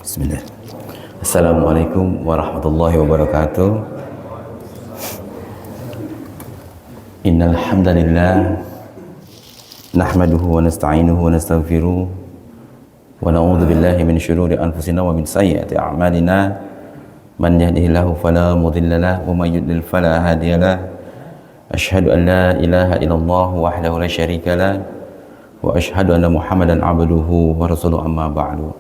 Bismillah. Assalamualaikum warahmatullahi wabarakatuh. Innal hamdalillah nahmaduhu wa nasta'inuhu wa nastaghfiruh wa na'udzu billahi min syururi anfusina wa min sayyiati a'malina. Man yahdihillahu fala mudilla lahu wa may yudlil fala hadiya lahu. Asyhadu an la ilaha illallah wahdahu la syarika lahu wa asyhadu anna Muhammadan abduhu wa rasuluhu, amma ba'du.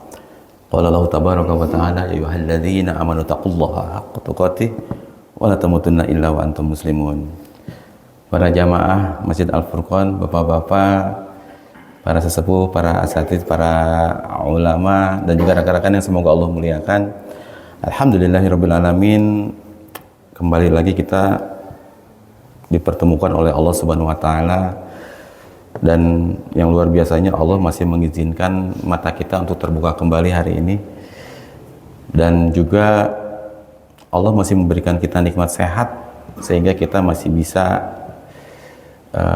Qala Allah tabaraka wa ta'ala, ya ayyuhalladzina amanu taqullaha haqqa tuqatih wa la tamutunna illa wa antum muslimun. Para jamaah Masjid Al-Furqan, bapak-bapak, para sesepuh, para asatidz, para ulama, dan juga rekan-rekan yang semoga Allah muliakan. Alhamdulillahirabbil alamin. Kembali lagi kita dipertemukan oleh Allah Subhanahu wa taala, dan yang luar biasanya Allah masih mengizinkan mata kita untuk terbuka kembali hari ini, dan juga Allah masih memberikan kita nikmat sehat sehingga kita masih bisa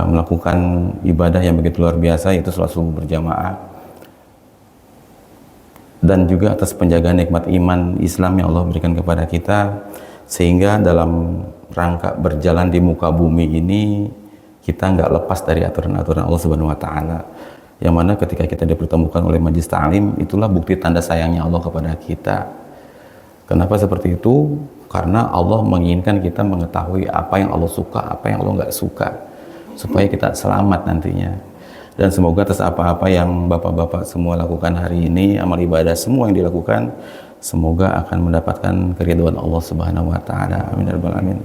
melakukan ibadah yang begitu luar biasa, yaitu sholat subuh berjamaah, dan juga atas penjagaan nikmat iman Islam yang Allah berikan kepada kita, sehingga dalam rangka berjalan di muka bumi ini kita nggak lepas dari aturan-aturan Allah Subhanahu wa taala, yang mana ketika kita dipertemukan oleh majelis ta'lim, itulah bukti tanda sayangnya Allah kepada kita. Kenapa seperti itu? Karena Allah menginginkan kita mengetahui apa yang Allah suka, apa yang Allah nggak suka, supaya kita selamat nantinya. Dan semoga atas apa-apa yang bapak-bapak semua lakukan hari ini, amal ibadah semua yang dilakukan, semoga akan mendapatkan keridhaan Allah Subhanahu wa taala. Amin ya rabbal alamin.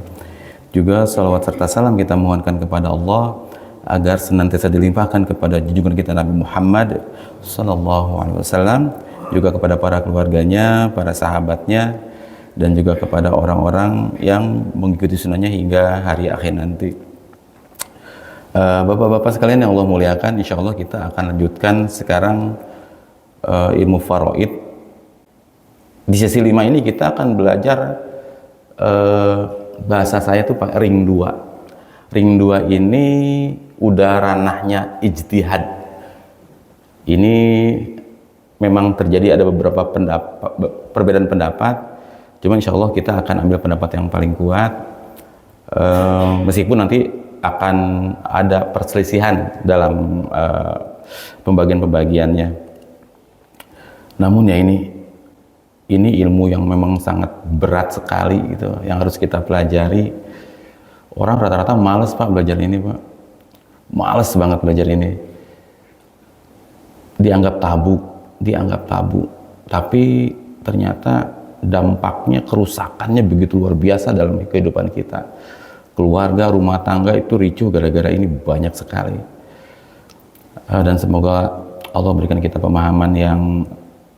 Juga salawat serta salam kita mohonkan kepada Allah agar senantiasa dilimpahkan kepada junjungan kita Nabi Muhammad sallallahu alaihi wasallam, juga kepada para keluarganya, para sahabatnya, dan juga kepada orang-orang yang mengikuti sunnahnya hingga hari akhir nanti. Bapak-bapak sekalian yang Allah muliakan, insya Allah kita akan lanjutkan sekarang ilmu faraid. Di sesi 5 ini kita akan belajar bahasa saya tuh pakai ring 2. Ring 2 ini udah ranahnya ijtihad. Ini memang terjadi ada beberapa perbedaan pendapat. Cuma insya Allah kita akan ambil pendapat yang paling kuat. Meskipun nanti akan ada perselisihan dalam pembagian-pembagiannya. Namun ya ini ilmu yang memang sangat berat sekali gitu, yang harus kita pelajari. Orang rata-rata males Pak belajar ini Pak, males banget belajar ini, dianggap tabu, tapi ternyata dampaknya, kerusakannya begitu luar biasa dalam kehidupan kita. Keluarga, rumah tangga itu ricuh gara-gara ini banyak sekali. Dan semoga Allah berikan kita pemahaman yang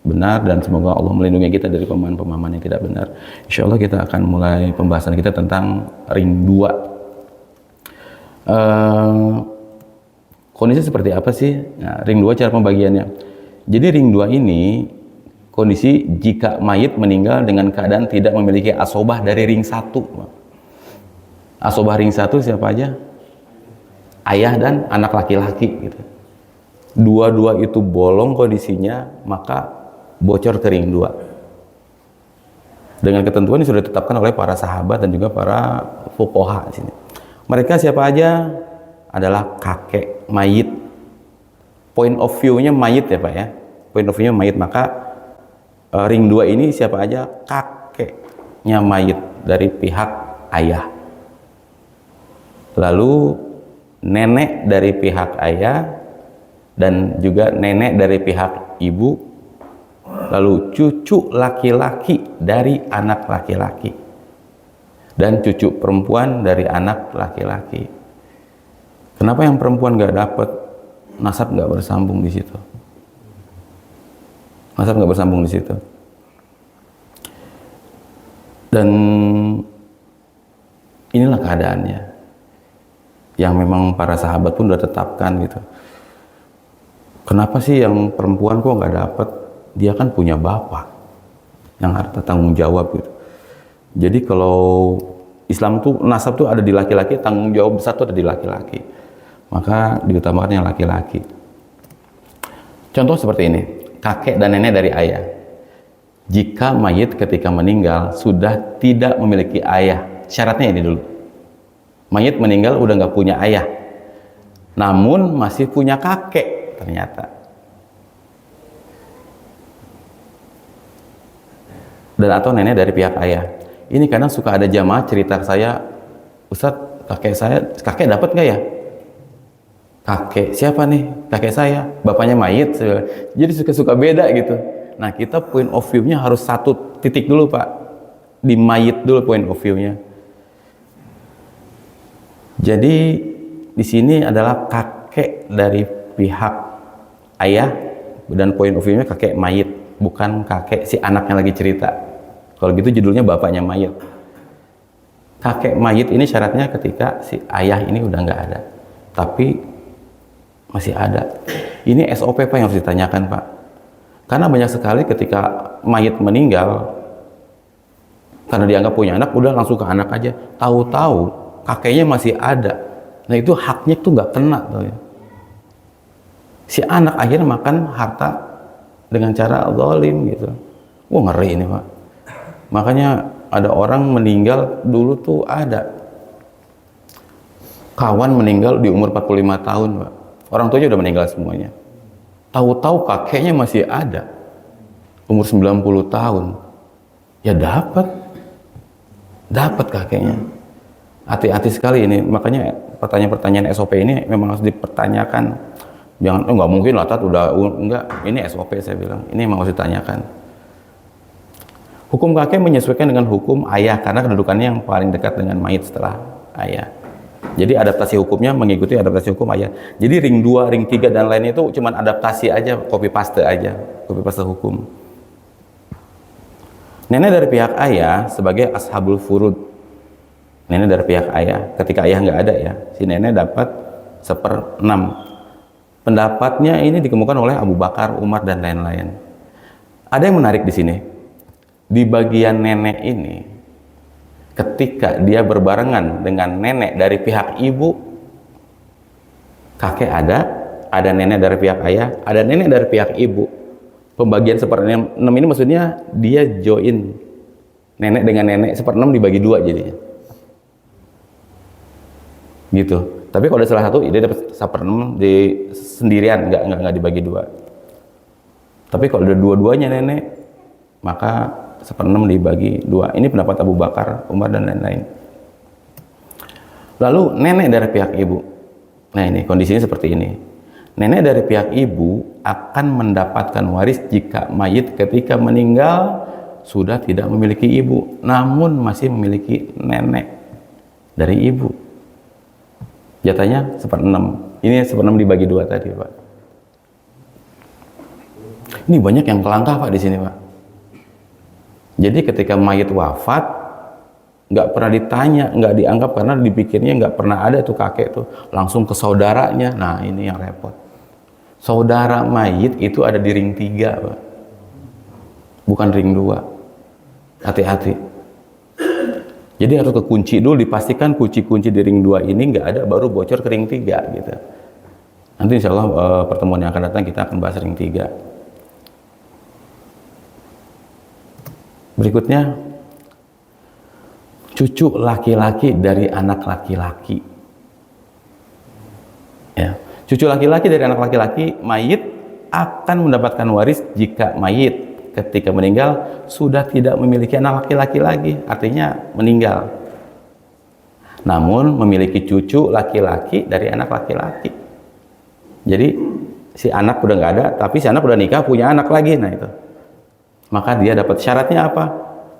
benar, dan semoga Allah melindungi kita dari pemahaman-pemahaman yang tidak benar. Insya Allah kita akan mulai pembahasan kita tentang ring 2. Kondisi seperti apa sih? Nah, ring 2 cara pembagiannya. Jadi ring 2 ini kondisi jika mayit meninggal dengan keadaan tidak memiliki asobah dari ring 1. Asobah ring 1 siapa aja? Ayah dan anak laki-laki gitu. Dua-dua itu bolong kondisinya, maka bocor ke ring 2 dengan ketentuan yang sudah ditetapkan oleh para sahabat dan juga para fuqaha di sini. Mereka siapa aja? Adalah kakek mayit. Point of view-nya mayit ya Pak ya. Point of view-nya mayit, maka ring 2 ini siapa aja? Kakeknya mayit dari pihak ayah. Lalu nenek dari pihak ayah, dan juga nenek dari pihak ibu. Lalu cucu laki-laki dari anak laki-laki, dan cucu perempuan dari anak laki-laki. Kenapa yang perempuan nggak dapat? Nasab nggak bersambung di situ. Nasab nggak bersambung di situ. Dan inilah keadaannya, yang memang para sahabat pun udah tetapkan gitu. Kenapa sih yang perempuan kok nggak dapat? Dia kan punya bapak yang harta tanggung jawab gitu. Jadi kalau Islam tuh nasab tuh ada di laki-laki, tanggung jawab besar tuh ada di laki-laki, maka diutamakan yang laki-laki. Contoh seperti ini, kakek dan nenek dari ayah. Jika mayit ketika meninggal sudah tidak memiliki ayah, syaratnya ini dulu. Mayit meninggal udah nggak punya ayah, namun masih punya kakek ternyata. Dan atau nenek dari pihak ayah. Ini kadang suka ada jamaah cerita ke saya, Ustadz, kakek dapat nggak ya? Kakek siapa nih? Kakek saya, bapaknya mayit. Jadi suka-suka beda gitu. Nah, kita point of view-nya harus satu titik dulu, Pak. Di mayit dulu point of view-nya. Jadi di sini adalah kakek dari pihak ayah dan point of view-nya kakek mayit, bukan kakek si anaknya lagi cerita. Kalau gitu judulnya bapaknya mayit. Kakek mayit ini syaratnya ketika si ayah ini udah nggak ada, tapi masih ada. Ini SOP Pak yang harus ditanyakan Pak. Karena banyak sekali ketika mayit meninggal, karena dianggap punya anak, udah langsung ke anak aja. Tahu-tahu kakeknya masih ada. Nah itu haknya tuh nggak kena tuh ya. Si anak akhirnya makan harta dengan cara zalim gitu. Wah ngeri ini Pak. Makanya ada orang meninggal dulu tuh ada kawan meninggal di umur 45 tahun Pak. Orang tuanya udah meninggal semuanya. Tahu-tahu kakeknya masih ada umur 90 tahun. Ya dapat kakeknya. Hati-hati sekali ini. Makanya pertanyaan-pertanyaan SOP ini memang harus dipertanyakan. Jangan, nggak mungkin lah Tat, enggak, ini SOP saya bilang. Ini memang harus ditanyakan. Hukum kakek menyesuaikan dengan hukum ayah karena kedudukannya yang paling dekat dengan mayit setelah ayah. Jadi adaptasi hukumnya mengikuti adaptasi hukum ayah. Jadi ring 2, ring 3 dan lainnya itu cuman adaptasi aja, copy paste hukum. Nenek dari pihak ayah sebagai ashabul furud. Nenek dari pihak ayah, ketika ayah nggak ada ya, si nenek dapat 1/6. Pendapatnya ini dikemukakan oleh Abu Bakar, Umar dan lain-lain. Ada yang menarik di sini. Di bagian nenek ini, ketika dia berbarengan dengan nenek dari pihak ibu, kakek ada nenek dari pihak ayah, ada nenek dari pihak ibu. Pembagian 1/6 ini maksudnya dia join nenek dengan nenek 1/6 dibagi 2 jadinya. Gitu. Tapi kalau ada salah satu, dia dapat 1/6 di sendirian, nggak dibagi 2. Tapi kalau ada dua-duanya nenek, maka 1/6 dibagi 2. Ini pendapat Abu Bakar, Umar dan lain-lain. Lalu nenek dari pihak ibu. Nah ini kondisinya seperti ini. Nenek dari pihak ibu akan mendapatkan waris jika mayit ketika meninggal sudah tidak memiliki ibu, namun masih memiliki nenek dari ibu. Jatahnya 1/6. Ini 1/6 dibagi 2 tadi Pak. Ini banyak yang kelangkah Pak di sini Pak. Jadi ketika mayit wafat, nggak pernah ditanya, nggak dianggap karena dipikirnya nggak pernah ada tuh kakek tuh, langsung ke saudaranya. Nah ini yang repot. Saudara mayit itu ada di ring 3 Pak, bukan ring 2. Hati-hati. Jadi harus kekunci dulu, dipastikan kunci-kunci di ring 2 ini nggak ada, baru bocor ke ring 3 gitu. Nanti insya Allah pertemuan yang akan datang kita akan bahas ring 3. Berikutnya, cucu laki-laki dari anak laki-laki. Ya. Cucu laki-laki dari anak laki-laki mayit akan mendapatkan waris jika mayit ketika meninggal sudah tidak memiliki anak laki-laki lagi, artinya meninggal. Namun memiliki cucu laki-laki dari anak laki-laki. Jadi si anak udah nggak ada, tapi si anak udah nikah punya anak lagi. Nah itu. Maka dia dapat, syaratnya apa?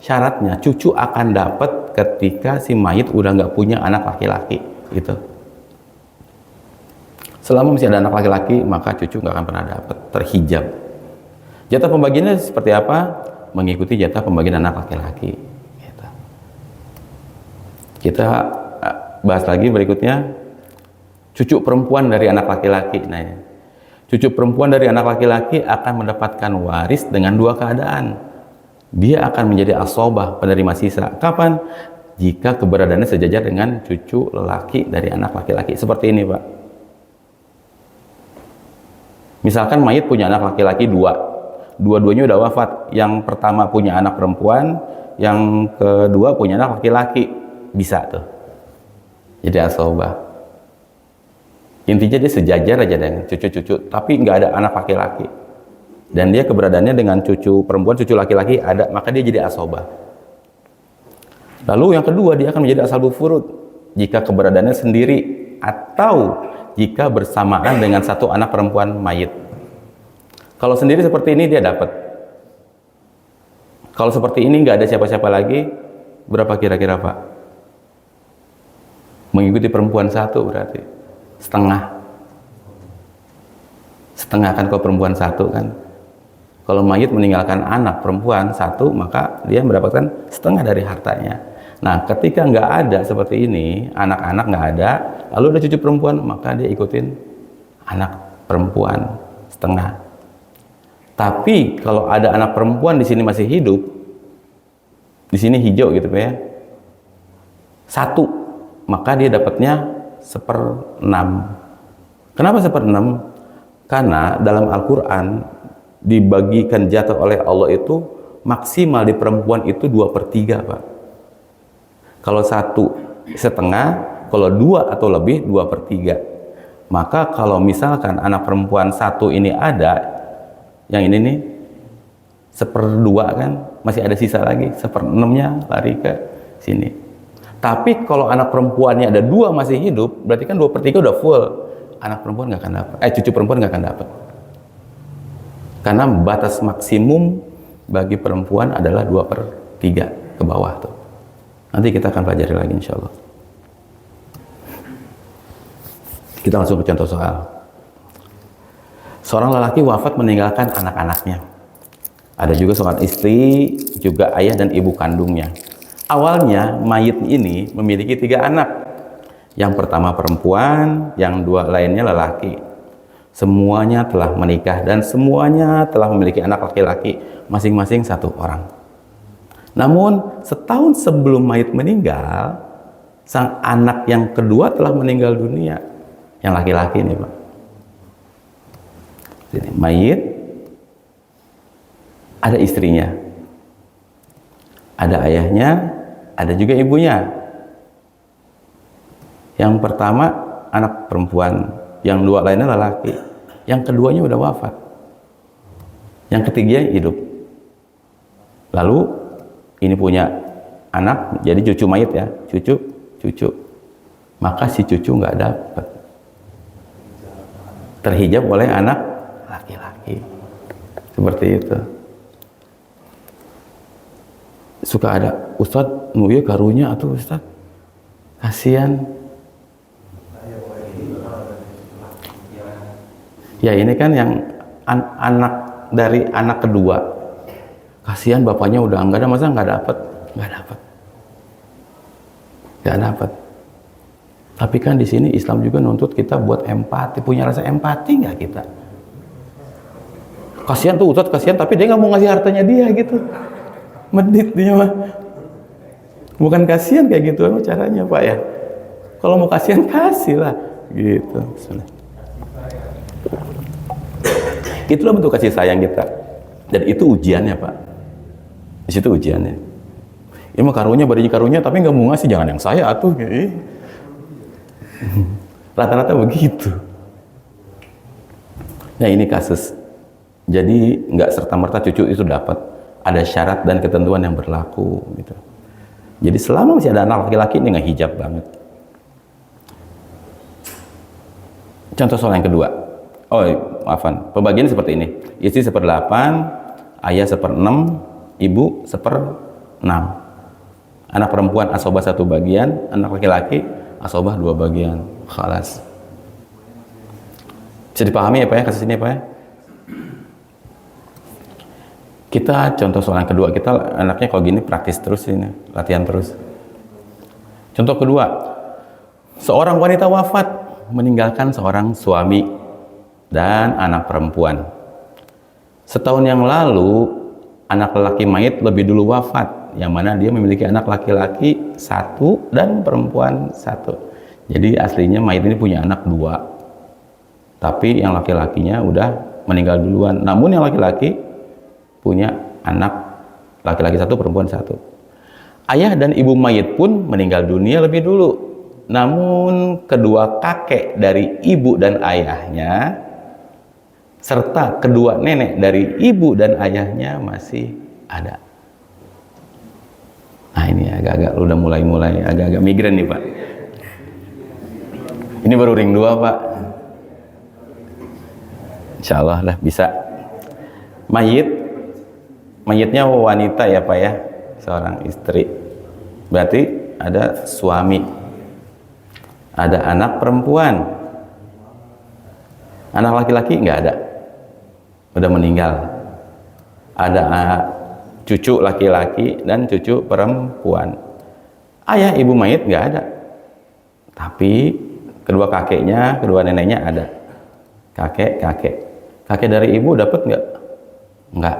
Syaratnya cucu akan dapat ketika si mayit udah nggak punya anak laki-laki gitu. Selama masih ada anak laki-laki maka cucu nggak akan pernah dapat, terhijab. Jatah pembagiannya seperti apa? Mengikuti jatah pembagian anak laki-laki gitu. Kita bahas lagi berikutnya cucu perempuan dari anak laki-laki. Nah ini. Cucu perempuan dari anak laki-laki akan mendapatkan waris dengan 2 keadaan. Dia akan menjadi asobah, penerima sisa. Kapan? Jika keberadaannya sejajar dengan cucu lelaki dari anak laki-laki. Seperti ini Pak. Misalkan mayit punya anak laki-laki 2. dua-duanya udah wafat. Yang pertama punya anak perempuan, yang kedua punya anak laki-laki, bisa tuh jadi asobah. Intinya dia sejajar aja dengan cucu-cucu, tapi nggak ada anak laki-laki, dan dia keberadaannya dengan cucu perempuan, cucu laki-laki ada, maka dia jadi asobah. Lalu yang kedua, dia akan menjadi ashabul furud jika keberadaannya sendiri atau jika bersamaan dengan satu anak perempuan mayit. Kalau sendiri seperti ini dia dapat. Kalau seperti ini nggak ada siapa-siapa lagi, berapa kira-kira Pak? Mengikuti perempuan satu berarti setengah. Setengah kan kalau perempuan satu kan. Kalau mayit meninggalkan anak perempuan satu, maka dia mendapatkan setengah dari hartanya. Nah, ketika nggak ada seperti ini, anak-anak nggak ada, lalu ada cucu perempuan, maka dia ikutin anak perempuan setengah. Tapi kalau ada anak perempuan di sini masih hidup, di sini hijau gitu ya, satu, maka dia dapatnya 1/6. Kenapa 1/6? Karena dalam Al-Quran dibagikan jatah oleh Allah itu maksimal di perempuan itu 2/3 Pak. Kalau 1,5, kalau 2 atau lebih 2/3. Maka kalau misalkan anak perempuan satu ini ada, yang ini nih 1/2 kan, masih ada sisa lagi, 1/6-nya lari ke sini. Tapi kalau anak perempuannya ada 2 masih hidup, berarti kan 2/3 udah full. Anak perempuan nggak akan dapat, cucu perempuan nggak akan dapat. Karena batas maksimum bagi perempuan adalah 2/3 ke bawah tuh. Nanti kita akan pelajari lagi insya Allah. Kita langsung ke contoh soal. Seorang lelaki wafat meninggalkan anak-anaknya. Ada juga seorang istri, juga ayah dan ibu kandungnya. Awalnya mayit ini memiliki 3 anak. Yang pertama perempuan, yang 2 lainnya lelaki. Semuanya telah menikah dan semuanya telah memiliki anak laki-laki, masing-masing 1 orang. Namun setahun sebelum mayit meninggal, sang anak yang kedua telah meninggal dunia. Yang laki-laki nih Pak. Ini mayit, ada istrinya, ada ayahnya, ada juga ibunya. Yang pertama anak perempuan, yang 2 lainnya lelaki, yang keduanya udah wafat, yang ketiga hidup. Lalu ini punya anak, jadi cucu mayit ya, cucu, maka si cucu nggak dapat, terhijab oleh anak laki-laki. Seperti itu. Suka ada, Ustadz, nuya karunya atau Ustadz, kasihan. Ya ini kan yang anak dari anak kedua, kasihan bapaknya udah nggak ada, masa nggak dapat. Tapi kan di sini Islam juga nuntut kita buat empati, punya rasa empati nggak kita? Kasihan tuh Ustadz, kasihan, tapi dia nggak mau ngasih hartanya dia gitu. Medit dia mah. Bukan kasihan kayak gitu caranya Pak ya. Kalau mau kasihan kasih lah gitu. Itulah bentuk kasih sayang kita. Dan itu ujiannya Pak. Di situ ujiannya. Ini mah karunya tapi nggak mau ngasih, jangan yang saya atuh. Rata-rata begitu. Nah ini kasus. Jadi nggak serta-merta cucu itu dapat, ada syarat dan ketentuan yang berlaku gitu. Jadi selama masih ada anak laki-laki ini nggak hijab banget. Contoh soal yang kedua. Oh maafan, pembagian seperti ini. Istri 1/8, ayah 1/6, ibu 1/6. Anak perempuan asobah 1 bagian, anak laki-laki asobah 2 bagian. Khalas. Bisa dipahami ya Pak ya, kasus ini Pak ya? Kita contoh soal yang kedua, kita anaknya kalau gini praktis terus ini, latihan terus. Contoh kedua, seorang wanita wafat meninggalkan seorang suami dan anak perempuan. Setahun yang lalu anak lelaki mayit lebih dulu wafat, yang mana dia memiliki anak laki-laki 1 dan perempuan 1. Jadi aslinya mayit ini punya anak 2, tapi yang laki-lakinya udah meninggal duluan. Namun yang laki-laki punya anak laki-laki satu, perempuan satu. Ayah dan ibu mayit pun meninggal dunia lebih dulu. Namun kedua kakek dari ibu dan ayahnya serta kedua nenek dari ibu dan ayahnya masih ada. Nah ini agak-agak udah mulai agak-agak migran nih Pak. Ini baru ring 2 Pak. Insya Allah lah bisa. Mayitnya wanita ya Pak ya, seorang istri. Berarti ada suami, ada anak perempuan, anak laki-laki nggak ada, udah meninggal. Ada cucu laki-laki dan cucu perempuan. Ayah ibu mayit nggak ada, tapi kedua kakeknya, kedua neneknya ada. Kakek dari ibu dapat nggak? Enggak.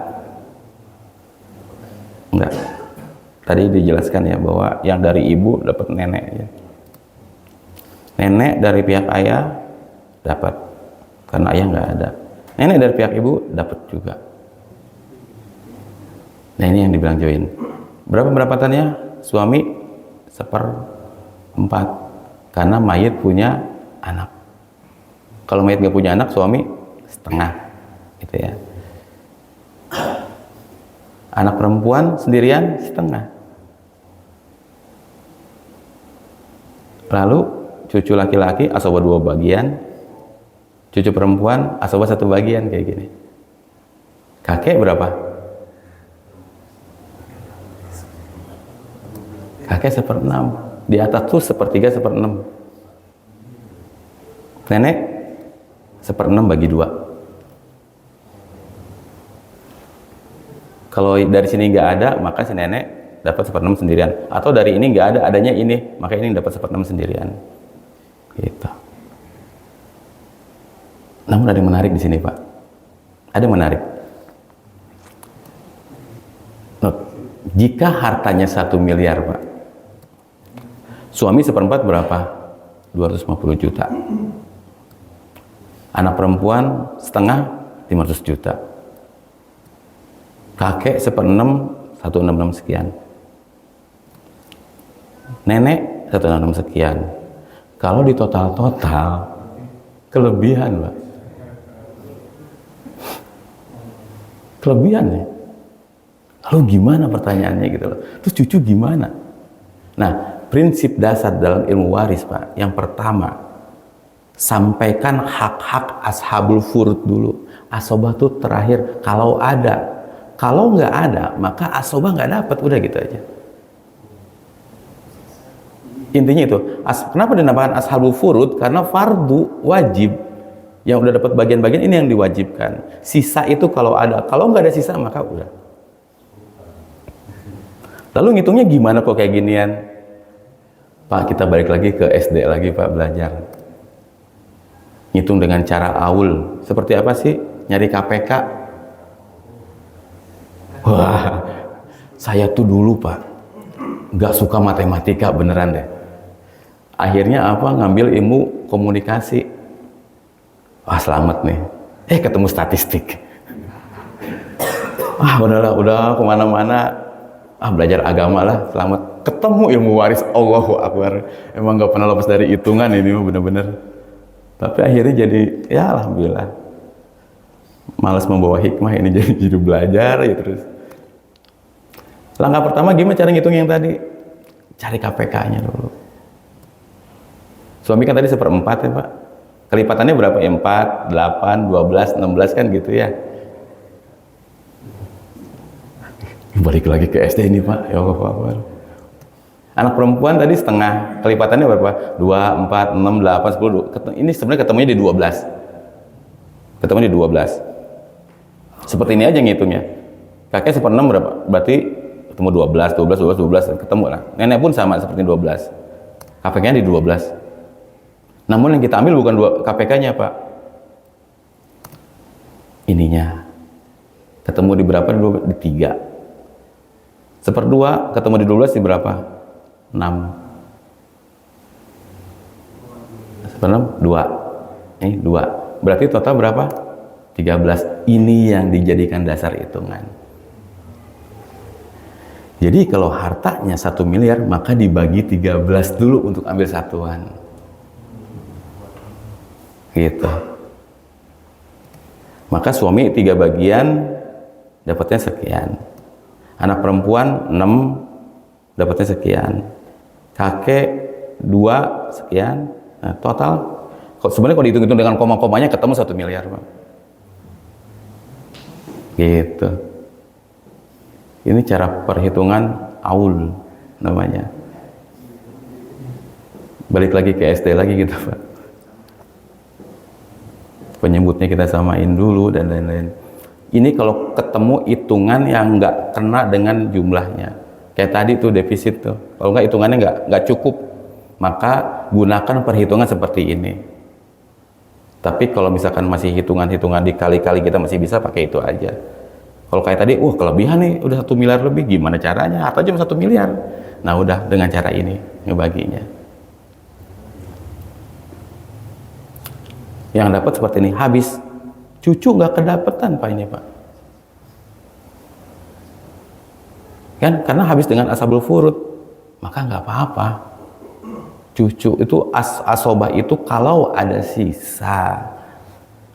Tadi dijelaskan ya bahwa yang dari ibu dapat nenek ya. Nenek dari pihak ayah dapat karena ayah nggak ada. Nenek dari pihak ibu dapat juga. Nah ini yang dibilang join. Berapa pendapatannya? Suami 1/4 karena mayit punya anak. Kalau mayit nggak punya anak, suami setengah, gitu ya. Anak perempuan sendirian setengah. Lalu cucu laki-laki asoba 2 bagian, cucu perempuan asoba 1 bagian kayak gini. Kakek berapa? Kakek 1/6. Di atas tuh 1/3, 1/6. Nenek 1/6 bagi 2. Kalau dari sini nggak ada, maka si nenek dapat 1/6 sendirian. Atau dari ini nggak ada, adanya ini, maka ini dapat 1/6 sendirian. Gitu. Namun ada yang menarik di sini, Pak. Ada yang menarik. Nah, jika hartanya 1 miliar, Pak, suami 1/4 berapa? 250 juta. Anak perempuan setengah 500 juta. Kakek 1/6, 1/66 sekian. Nenek 1/66 sekian. Kalau di total kelebihan, Pak. Kelebihan ya. Lalu gimana pertanyaannya gitu loh. Terus cucu gimana? Nah, prinsip dasar dalam ilmu waris, Pak. Yang pertama, sampaikan hak-hak ashabul furud dulu. Asobah tuh terakhir kalau ada. Kalau nggak ada, maka asobah nggak dapat, udah gitu aja. Intinya itu. Kenapa dinamakan ashabul furud? Karena fardu wajib. Yang udah dapat bagian-bagian ini yang diwajibkan. Sisa itu kalau ada, kalau nggak ada sisa maka udah. Lalu ngitungnya gimana kok kayak ginian? Pak, kita balik lagi ke SD lagi Pak, belajar. Ngitung dengan cara aul. Seperti apa sih? Nyari KPK. Wah, saya tuh dulu Pak nggak suka matematika beneran deh. Akhirnya apa? Ngambil ilmu komunikasi. Wah, selamat nih. Ketemu statistik. Udahlah, udah kemana-mana. Belajar agama lah, selamat. Ketemu ilmu waris, Allahu Akbar. Emang nggak pernah lepas dari hitungan ini, bener-bener. Tapi akhirnya jadi, ya alhamdulillah. Malas membawa hikmah ini jadi belajar ya terus. Langkah pertama gimana cara ngitung yang tadi? Cari KPK-nya dulu. Suami kan tadi 1/4 ya Pak. Kelipatannya berapa? 4, 8, 12, 16 kan gitu ya. Balik lagi ke SD ini Pak. Ya Allah. Anak perempuan tadi setengah. Kelipatannya berapa? 2, 4, 6, 8, 10. Ini sebenarnya ketemunya di 12. Ketemu di 12. Seperti ini aja ngitungnya. Kakek 1/6 berapa? Berarti ketemu 12, ketemu lah. Nenek pun sama seperti 12. KPK-nya di 12. Namun yang kita ambil bukan KPK-nya, Pak. Ininya. Ketemu di berapa? Di 3. 1/2 ketemu di 12 di berapa? 6. 1/6, 2. Ini 2. Berarti total berapa? 13. Ini yang dijadikan dasar hitungan. Jadi kalau hartanya 1 miliar, maka dibagi 13 dulu untuk ambil satuan. Gitu. Maka suami 3 bagian dapatnya sekian. Anak perempuan 6 dapatnya sekian. Kakek 2 sekian. Nah, total sebenarnya kalau dihitung-hitung dengan koma-komanya ketemu 1 miliar, Pak. Gitu. Ini cara perhitungan aul namanya. Balik lagi ke SD lagi gitu, Pak. Penyebutnya kita samain dulu dan lain-lain. Ini kalau ketemu hitungan yang nggak kena dengan jumlahnya. Kayak tadi tuh defisit tuh. Kalau nggak hitungannya nggak cukup, maka gunakan perhitungan seperti ini. Tapi kalau misalkan masih hitungan-hitungan dikali-kali, kita masih bisa pakai itu aja. Kalau kayak tadi, kelebihan nih, udah 1 miliar lebih, gimana caranya? Harta cuma 1 miliar. Nah udah dengan cara ini ngebaginya. Yang dapat seperti ini, habis. Cucu nggak kedapetan Pak ini Pak. Kan karena habis dengan ashabul furud, maka nggak apa-apa. Cucu itu asobah itu kalau ada sisa.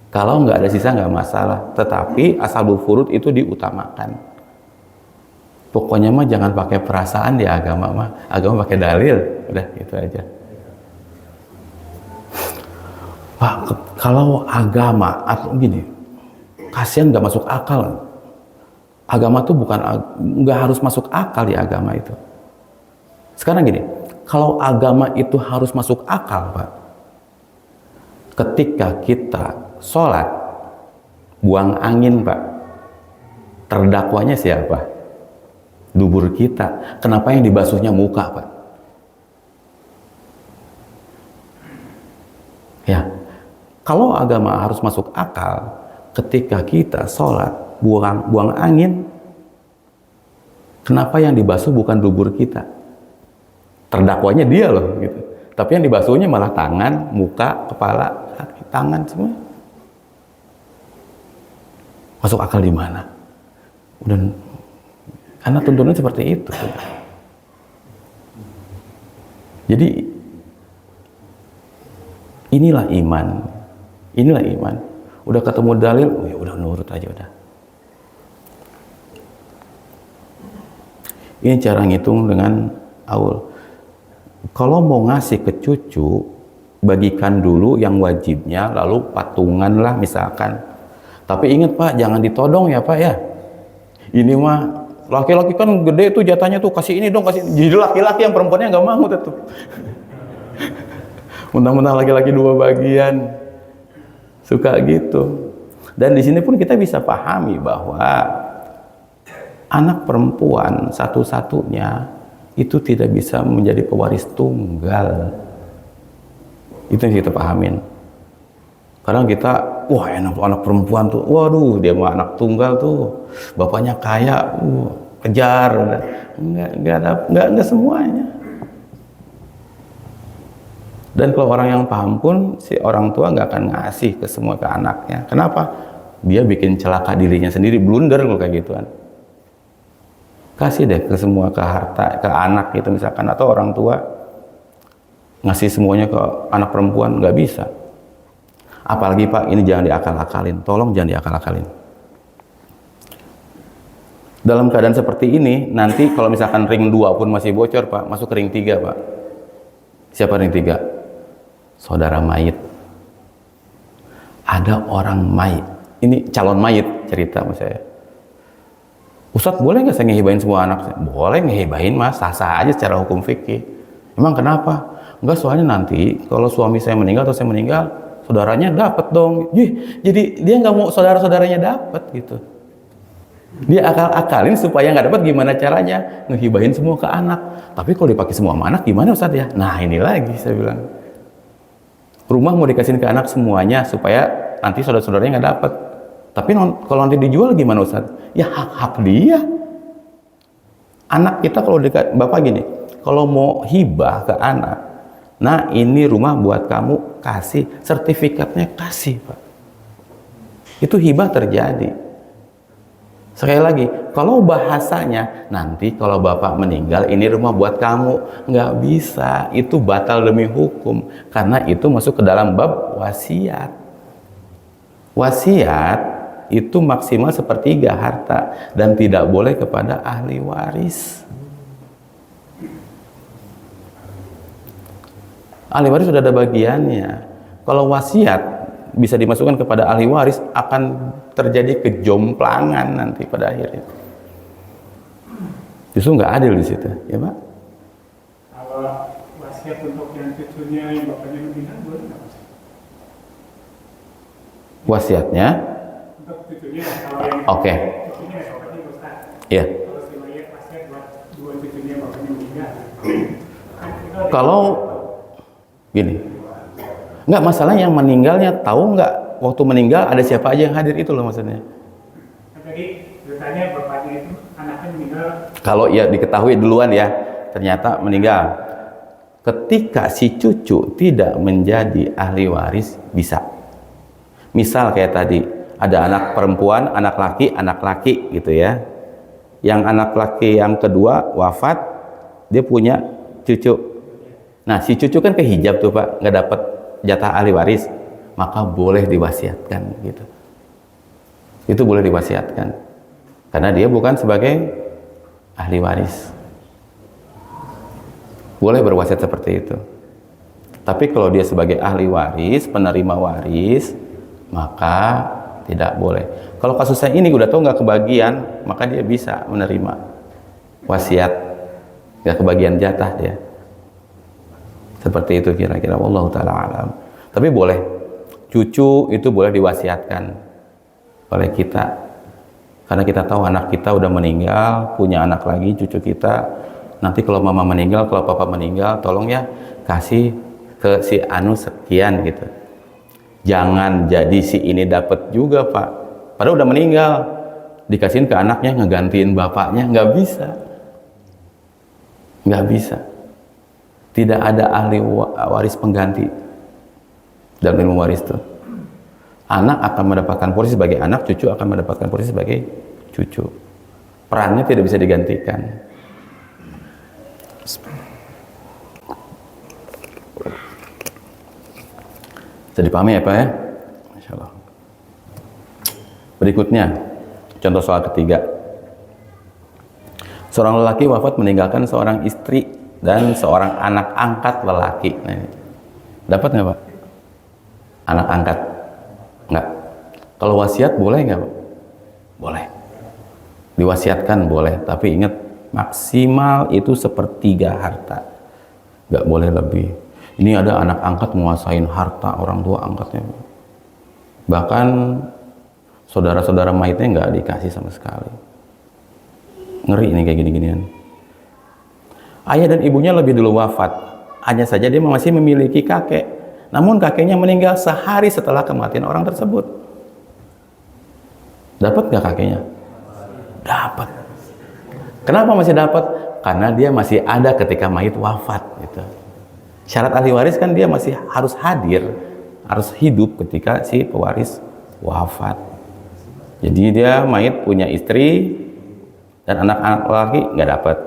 Kalau nggak ada sisa nggak masalah, tetapi ashabul furud itu diutamakan. Pokoknya mah jangan pakai perasaan di agama mah, agama pakai dalil, udah gitu aja. Pak, kalau agama atau gini, kasihan nggak masuk akal. Agama tuh bukan, nggak harus masuk akal di agama itu. Sekarang gini, kalau agama itu harus masuk akal, Pak. Ketika kita sholat, buang angin, Pak. Terdakwanya siapa? Dubur kita. Kenapa yang dibasuhnya muka, Pak? Ya, kalau agama harus masuk akal, ketika kita sholat, buang angin, kenapa yang dibasuh bukan dubur kita? Terdakwanya dia loh, gitu. Tapi yang dibasuhnya malah tangan, muka, kepala, kaki, tangan semua. Masuk akal di mana? Dan karena tuntunan seperti itu. Jadi inilah iman. Inilah iman. Udah ketemu dalil, ya udah nurut aja udah. Ini cara ngitung dengan aul. Kalau mau ngasih ke cucu, bagikan dulu yang wajibnya, lalu patungan lah misalkan. Tapi ingat Pak, jangan ditodong ya Pak ya. Ini mah laki-laki kan gede tuh jatahnya tuh, kasih ini dong, kasih. Jadi laki-laki yang perempuannya nggak mau tuh. Mentang-mentang laki-laki 2 bagian, suka gitu. Dan di sini pun kita bisa pahami bahwa anak perempuan satu-satunya itu tidak bisa menjadi pewaris tunggal. Itu yang kita pahamin. Kadang kita, wah enak anak perempuan tuh, waduh dia mah anak tunggal tuh, bapaknya kaya, kejar. Enggak semuanya. Dan kalau orang yang paham pun, si orang tua nggak akan ngasih ke semua ke anaknya. Kenapa? Dia bikin celaka dirinya sendiri, blunder kalau kayak gituan. Kasih deh ke semua, ke harta, ke anak gitu misalkan, atau orang tua ngasih semuanya ke anak perempuan, nggak bisa. Apalagi Pak, ini jangan diakal-akalin, tolong jangan diakal-akalin. Dalam keadaan seperti ini, nanti kalau misalkan ring 2 pun masih bocor Pak, masuk ke ring 3 Pak. Siapa ring 3? Saudara mayit. Ada orang mayit, ini calon mayit cerita sama saya. Ustadz boleh nggak saya ngehibahin semua anak saya? Boleh ngehibahin mas, sah-sah aja secara hukum fikih. Emang kenapa? Enggak, soalnya nanti kalau suami saya meninggal atau saya meninggal, saudaranya dapat dong. Jadi dia nggak mau saudara-saudaranya dapat gitu. Dia akal-akalin supaya nggak dapat, gimana caranya ngehibahin semua ke anak. Tapi kalau dipakai semua sama anak gimana Ustadz ya? Nah ini lagi saya bilang. Rumah mau dikasihin ke anak semuanya supaya nanti saudara-saudaranya nggak dapat. Tapi kalau nanti dijual gimana Ustadz? Ya hak-hak dia. Anak kita kalau dekat, Bapak gini, kalau mau hibah ke anak, nah ini rumah buat kamu, kasih, sertifikatnya kasih Pak. Itu hibah terjadi. Sekali lagi, kalau bahasanya nanti kalau bapak meninggal ini rumah buat kamu, nggak bisa, itu batal demi hukum karena itu masuk ke dalam bab wasiat. Wasiat itu maksimal sepertiga harta dan tidak boleh kepada ahli waris. Ahli waris sudah ada bagiannya. Kalau wasiat bisa dimasukkan kepada ahli waris, akan terjadi kejomplangan nanti pada akhirnya. Justru nggak adil di situ, ya Pak. Kalau wasiat untuk yang cucunya yang bapaknya meninggal boleh nggak? Wasiatnya? Untuk cucunya, kalau yang Oke. cucunya bapaknya Ustaz. Iya. Kalau si mayat wasiat buat dua cucunya bapaknya meninggal. Kalau gini, nggak masalah yang meninggalnya tahu nggak waktu meninggal ada siapa aja yang hadir itu loh maksudnya. Tadi ceritanya bapaknya itu anaknya meninggal. Kalau ya diketahui duluan ya, ternyata meninggal. Ketika si cucu tidak menjadi ahli waris bisa. Misal kayak tadi ada anak perempuan, anak laki gitu ya. Yang anak laki yang kedua wafat, dia punya cucu. Nah si cucu kan kehijab tuh Pak, nggak dapat jatah ahli waris, maka boleh diwasiatkan gitu. Itu boleh diwasiatkan karena dia bukan sebagai ahli waris. Boleh berwasiat seperti itu. Tapi kalau dia sebagai ahli waris, penerima waris, maka tidak boleh. Kalau kasusnya ini udah tahu nggak kebagian, maka dia bisa menerima wasiat, nggak kebagian jatah dia. Seperti itu kira-kira, wallahu ta'ala alam. Tapi boleh, cucu itu boleh diwasiatkan oleh kita. Karena kita tahu anak kita udah meninggal, punya anak lagi, cucu kita. Nanti kalau mama meninggal, kalau papa meninggal, tolong ya kasih ke si anu sekian gitu. Jangan jadi si ini dapat juga Pak. Padahal udah meninggal, dikasihin ke anaknya, ngegantiin bapaknya, nggak bisa. Nggak bisa. Tidak ada ahli waris pengganti dalam ilmu waris itu. Anak akan mendapatkan porsi sebagai anak, cucu akan mendapatkan porsi sebagai cucu. Perannya tidak bisa digantikan. Jadi pahami ya Pak ya? Masya Allah. Berikutnya, contoh soal ketiga. Seorang lelaki wafat meninggalkan seorang istri dan seorang anak angkat lelaki. Nah, ini. Dapat nggak Pak? Anak angkat? Nggak. Kalau wasiat boleh nggak Pak? Boleh. Diwasiatkan boleh, tapi ingat maksimal itu sepertiga harta. Nggak boleh lebih. Ini ada anak angkat menguasain harta orang tua angkatnya. Bahkan saudara-saudara mayitnya nggak dikasih sama sekali. Ngeri ini kayak gini-ginian. Ayah dan ibunya lebih dulu wafat. Hanya saja dia masih memiliki kakek. Namun kakeknya meninggal sehari setelah kematian orang tersebut. Dapat nggak kakeknya? Dapat. Kenapa masih dapat? Karena dia masih ada ketika mayit wafat. Gitu. Syarat ahli waris kan dia masih harus hadir, harus hidup ketika si pewaris wafat. Jadi dia mayit punya istri dan anak-anak laki nggak dapat.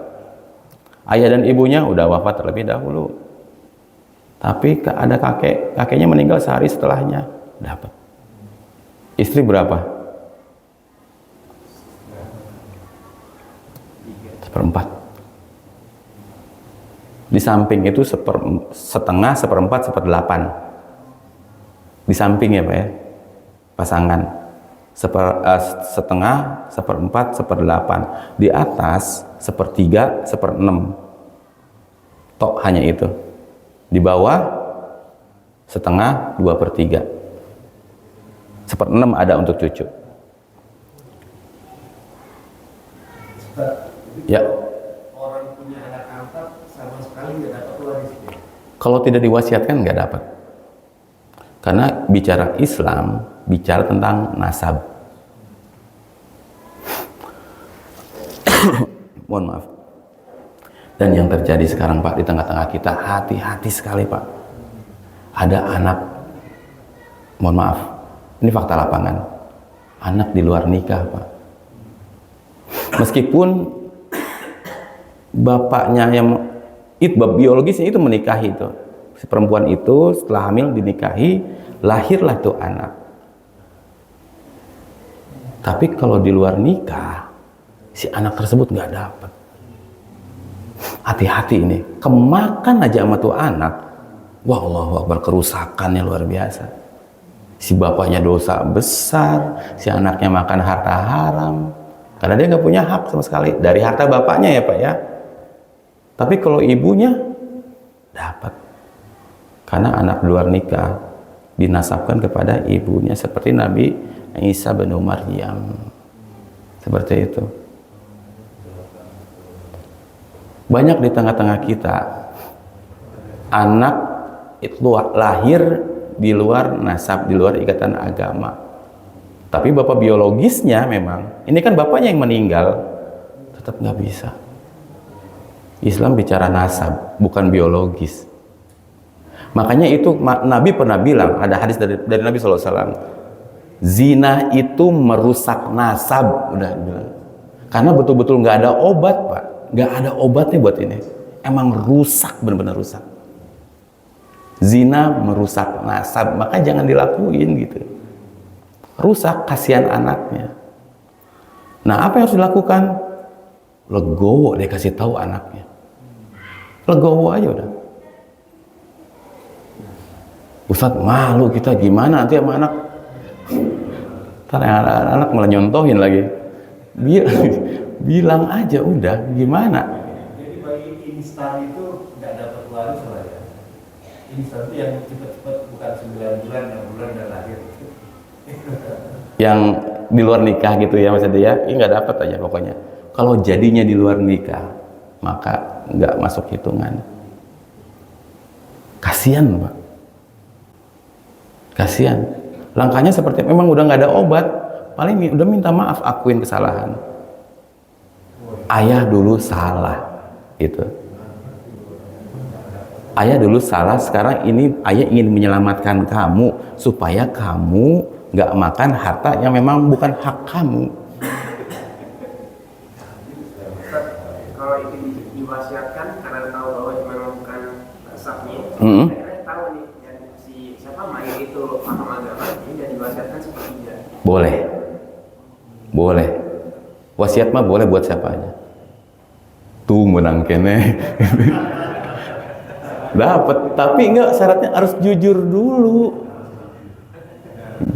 Ayah dan ibunya udah wafat terlebih dahulu. Tapi ada kakeknya meninggal sehari setelahnya, dapat. Istri berapa? 1/4. Di samping itu setengah, 1/4, 1/8. Di samping ya Pak ya, pasangan. Setengah, 1/4, 1/8. Di atas 1/3, 1/6. Tok hanya itu. Di bawah setengah, 2/3. 1/6 ada untuk cucu. Ya. Orang punya anak angkat sama sekali nggak dapat warisnya. Kalau tidak diwasiatkan nggak dapat. Karena bicara Islam, bicara tentang nasab. Mohon maaf. Dan yang terjadi sekarang Pak di tengah-tengah kita, hati-hati sekali Pak. Ada anak, mohon maaf, ini fakta lapangan. Anak di luar nikah Pak. Meskipun bapaknya yang itu biologisnya itu menikahi itu, si perempuan itu setelah hamil dinikahi, lahirlah tuh anak. Tapi kalau di luar nikah, si anak tersebut nggak dapat. Hati-hati ini, kemakan aja sama tuh anak, wah Allahu Akbar, kerusakannya luar biasa. Si bapaknya dosa besar, si anaknya makan harta haram, karena dia nggak punya hak sama sekali dari harta bapaknya ya Pak ya. Tapi kalau ibunya dapat, karena anak luar nikah dinasabkan kepada ibunya seperti Nabi Isa bin Maryam, seperti itu. Banyak di tengah-tengah kita anak itu lahir di luar nasab, di luar ikatan agama. Tapi bapak biologisnya memang, ini kan bapaknya yang meninggal, tetap nggak bisa. Islam bicara nasab, bukan biologis. Makanya itu Nabi pernah bilang, ada hadis dari Nabi SAW, zina itu merusak nasab, udah bilang. Karena betul-betul nggak ada obat Pak, nggak ada obatnya buat ini. Emang rusak, benar-benar rusak. Zina merusak nasab, maka jangan dilakuin gitu. Rusak, kasihan anaknya. Nah, apa yang harus dilakukan? Legowo, dia kasih tahu anaknya. Legowo aja udah. Ustadz, malu kita gimana nanti sama anak? Ntar anak malah nyontohin lagi. Bilang aja udah, gimana? Jadi bagi instan itu nggak dapat waris lah ya. Instan itu yang cepat-cepat, bukan 9 bulan, 6 bulan dan lahir. Yang di luar nikah gitu ya maksudnya dia, nggak dapat aja pokoknya. Kalau jadinya di luar nikah, maka nggak masuk hitungan. Kasian Pak, kasian. Langkahnya seperti memang udah nggak ada obat, paling udah minta maaf, akuin kesalahan. Ayah dulu salah, gitu. Ayah dulu salah, sekarang ini ayah ingin menyelamatkan kamu supaya kamu nggak makan harta yang memang bukan hak kamu. Kalau itu diwasiatkan karena tahu bahwa itu memang bukan nasabnya, akhirnya tahu nih dan si siapa Maya itu paham agama ini dan diwasiatkan sepertiga. Boleh, boleh. Wasiat mah boleh buat siapa aja. Tuh menang kene. Dapat, tapi enggak, syaratnya harus jujur dulu.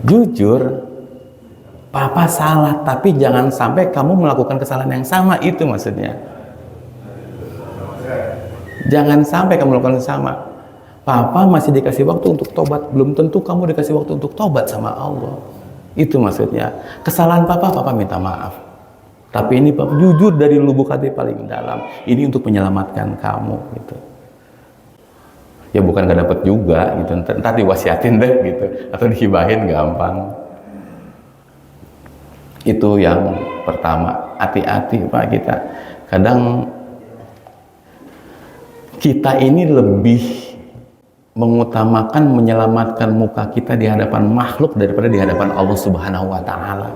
Jujur. Papa salah, tapi jangan sampai kamu melakukan kesalahan yang sama, itu maksudnya. Jangan sampai kamu melakukan yang sama. Papa masih dikasih waktu untuk tobat, belum tentu kamu dikasih waktu untuk tobat sama Allah. Itu maksudnya. Kesalahan papa minta maaf. Tapi ini papa jujur dari lubuk hati paling dalam. Ini untuk menyelamatkan kamu gitu. Ya bukan gak dapet juga gitu, ntar diwasiatin deh gitu, atau dihibahin gampang. Itu yang pertama, hati-hati Pak kita. Kadang kita ini lebih mengutamakan menyelamatkan muka kita di hadapan makhluk daripada di hadapan Allah Subhanahu wa Ta'ala.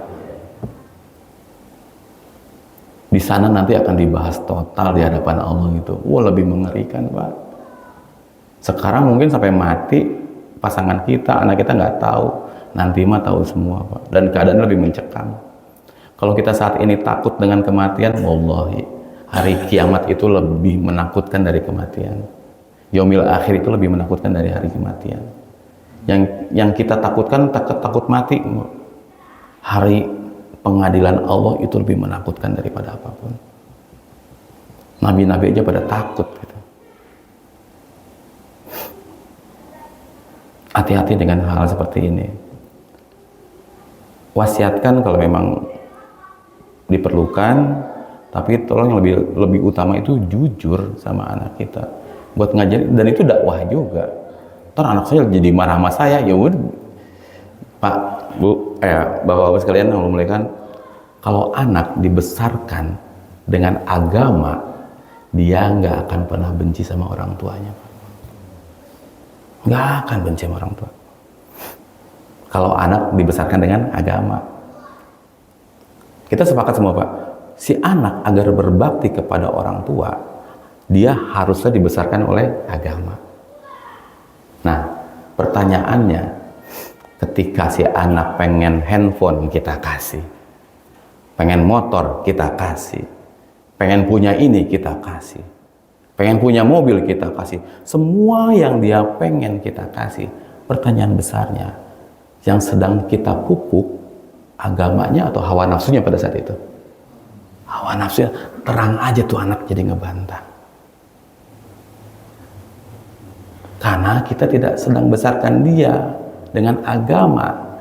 Di sana nanti akan dibahas total di hadapan Allah gitu. Wah, lebih mengerikan Pak. Sekarang mungkin sampai mati pasangan kita, anak kita nggak tahu, nanti mah tahu semua Pak. Dan keadaan lebih mencekam. Kalau kita saat ini takut dengan kematian, wallahi hari kiamat itu lebih menakutkan dari kematian. Yaumil akhir itu lebih menakutkan dari hari kematian. Yang kita takutkan takut mati. Hari pengadilan Allah itu lebih menakutkan daripada apapun. Nabi-nabi aja pada takut gitu. Hati-hati dengan hal seperti ini. Wasiatkan kalau memang diperlukan, tapi tolong yang lebih utama itu jujur sama anak kita. Buat ngajarin, dan itu dakwah juga. Ntar anak saya jadi marah sama saya, ya udah. Pak, Bu, Bapak-bapak sekalian yang memuliakan, kalau anak dibesarkan dengan agama, dia nggak akan pernah benci sama orang tuanya. Nggak akan benci sama orang tua. Kalau anak dibesarkan dengan agama. Kita sepakat semua Pak, si anak agar berbakti kepada orang tua, dia harusnya dibesarkan oleh agama. Nah, pertanyaannya, ketika si anak pengen handphone, kita kasih. Pengen motor, kita kasih. Pengen punya ini, kita kasih. Pengen punya mobil, kita kasih. Semua yang dia pengen, kita kasih. Pertanyaan besarnya, yang sedang kita pupuk, agamanya atau hawa nafsunya pada saat itu? Hawa nafsunya, terang aja tuh anak jadi ngebantah. Karena kita tidak sedang besarkan dia dengan agama,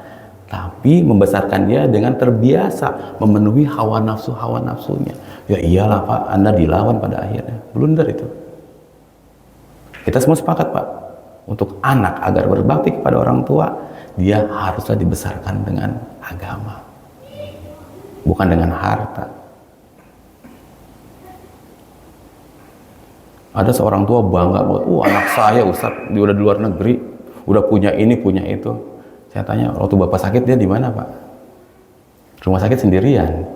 tapi membesarkan dia dengan terbiasa memenuhi hawa nafsunya. Ya iyalah Pak, Anda dilawan pada akhirnya. Blunder itu. Kita semua sepakat Pak, untuk anak agar berbakti kepada orang tua, dia haruslah dibesarkan dengan agama, bukan dengan harta. Ada seorang tua bangga banget, anak saya Ustaz, dia udah di luar negeri, udah punya ini, punya itu. Saya tanya, waktu bapak sakit dia di mana Pak? Rumah sakit sendirian,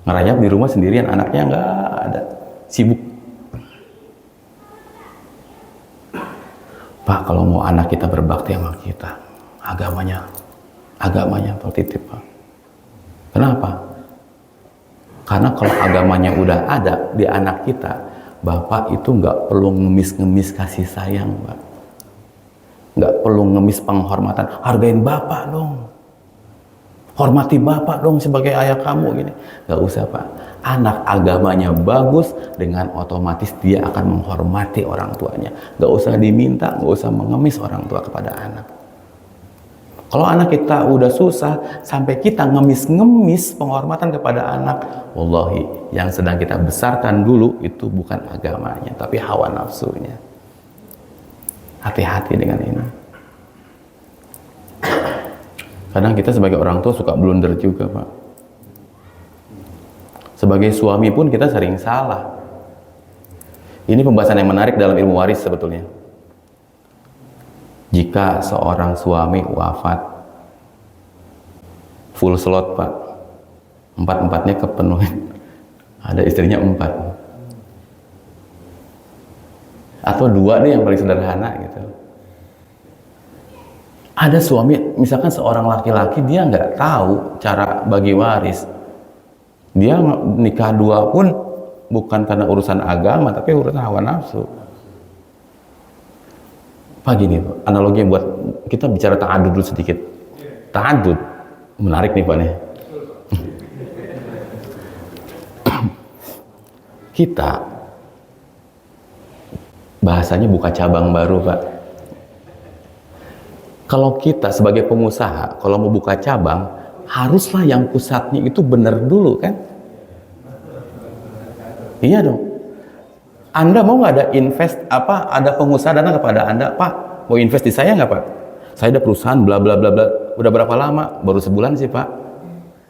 ngerayap di rumah sendirian, anaknya nggak ada, sibuk. Pak, kalau mau anak kita berbakti sama kita, agamanya tertitip Pak. Kenapa? Karena kalau agamanya udah ada di anak kita, bapak itu nggak perlu ngemis-ngemis kasih sayang Pak. Nggak perlu ngemis penghormatan, hargain bapak dong, hormati bapak dong sebagai ayah kamu gini. Nggak usah Pak. Anak agamanya bagus, dengan otomatis dia akan menghormati orang tuanya. Nggak usah diminta, nggak usah mengemis orang tua kepada anak. Kalau anak kita udah susah sampai kita ngemis-ngemis penghormatan kepada anak, wallahi yang sedang kita besarkan dulu itu bukan agamanya, tapi hawa nafsunya. Hati-hati dengan ini. Kadang kita sebagai orang tua suka blunder juga Pak. Sebagai suami pun kita sering salah. Ini pembahasan yang menarik dalam ilmu waris sebetulnya. Jika seorang suami wafat, full slot Pak, 4-4-nya kepenuhin, ada istrinya 4. Atau 2 nih yang paling sederhana gitu. Ada suami, misalkan seorang laki-laki, dia nggak tahu cara bagi waris. Dia nikah 2 pun bukan karena urusan agama, tapi urusan hawa nafsu. Pak gini, analogi buat kita bicara ta'adud dulu sedikit. Ta'adud, menarik nih Pak nih. Kita bahasanya buka cabang baru Pak. Kalau kita sebagai pengusaha, kalau mau buka cabang, haruslah yang pusatnya itu benar dulu kan? Iya dong. Anda mau nggak ada invest ada pengusaha datang kepada Anda, Pak, mau invest di saya nggak Pak? Saya ada perusahaan bla bla bla bla. Udah berapa lama? Baru sebulan sih Pak.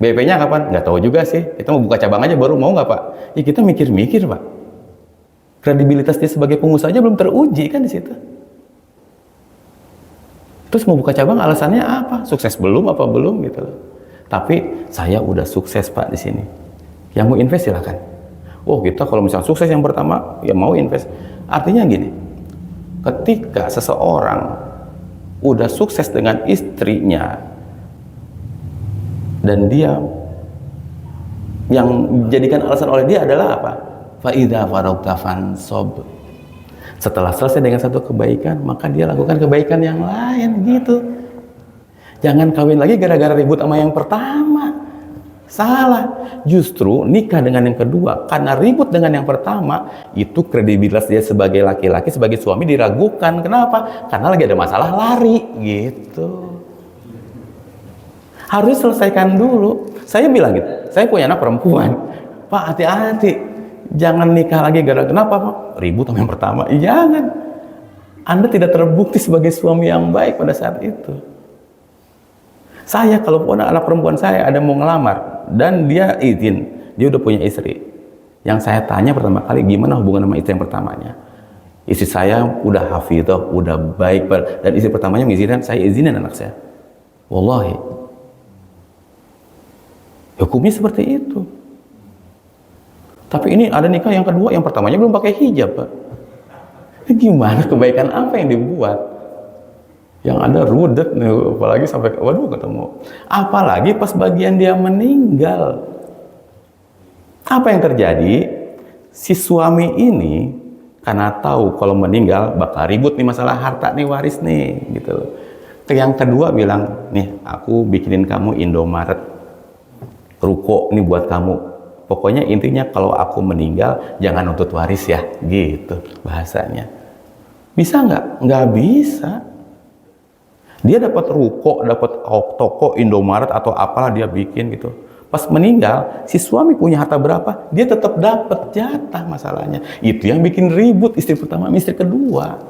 BP-nya kapan? Nggak tahu juga sih. Kita mau buka cabang aja baru, mau nggak Pak? Ya kita mikir-mikir Pak. Kredibilitas dia sebagai pengusaha aja belum teruji kan di situ. Terus mau buka cabang alasannya apa? Sukses belum apa belum gitu loh. Tapi saya udah sukses Pak di sini. Yang mau invest silakan. Oh kita kalau misalnya sukses yang pertama ya mau invest. Artinya gini, ketika seseorang udah sukses dengan istrinya dan dia yang dijadikan alasan oleh dia adalah apa? Fa'idha faragta fansob. Setelah selesai dengan satu kebaikan, maka dia lakukan kebaikan yang lain gitu. Jangan kawin lagi gara-gara ribut sama yang pertama. Salah. Justru nikah dengan yang kedua karena ribut dengan yang pertama, itu kredibilitas dia sebagai laki-laki, sebagai suami diragukan. Kenapa? Karena lagi ada masalah, lari gitu. Harus selesaikan dulu. Saya bilang gitu, saya punya anak perempuan. Pak hati-hati. Jangan nikah lagi gara-gara kenapa Pak? Ribut sama yang pertama. Jangan. Anda tidak terbukti sebagai suami yang baik pada saat itu. Saya kalau anak perempuan saya ada mau ngelamar dan dia izin, dia udah punya istri. Yang saya tanya pertama kali, gimana hubungan sama istri yang pertamanya? Istri saya udah hafidhah, udah baik, dan istri pertamanya mengizinkan, saya izinin anak saya. Wallahi. Hukumnya seperti itu. Tapi ini ada nikah yang kedua, yang pertamanya belum pakai hijab, Pak. Gimana kebaikan apa yang dibuat? Yang ada rudet nih, apalagi sampai waduh ketemu. Apalagi pas bagian dia meninggal. Apa yang terjadi? Si suami ini karena tahu kalau meninggal bakal ribut nih masalah harta nih, waris nih, gitu loh. Yang kedua bilang, nih aku bikinin kamu Indomaret, ruko nih buat kamu. Pokoknya intinya kalau aku meninggal jangan nuntut waris ya, gitu bahasanya. Bisa nggak? Nggak bisa. Dia dapat ruko, dapat toko Indomaret atau apalah dia bikin gitu. Pas meninggal, si suami punya harta berapa, dia tetap dapat jatah masalahnya. Itu yang bikin ribut istri pertama, istri kedua.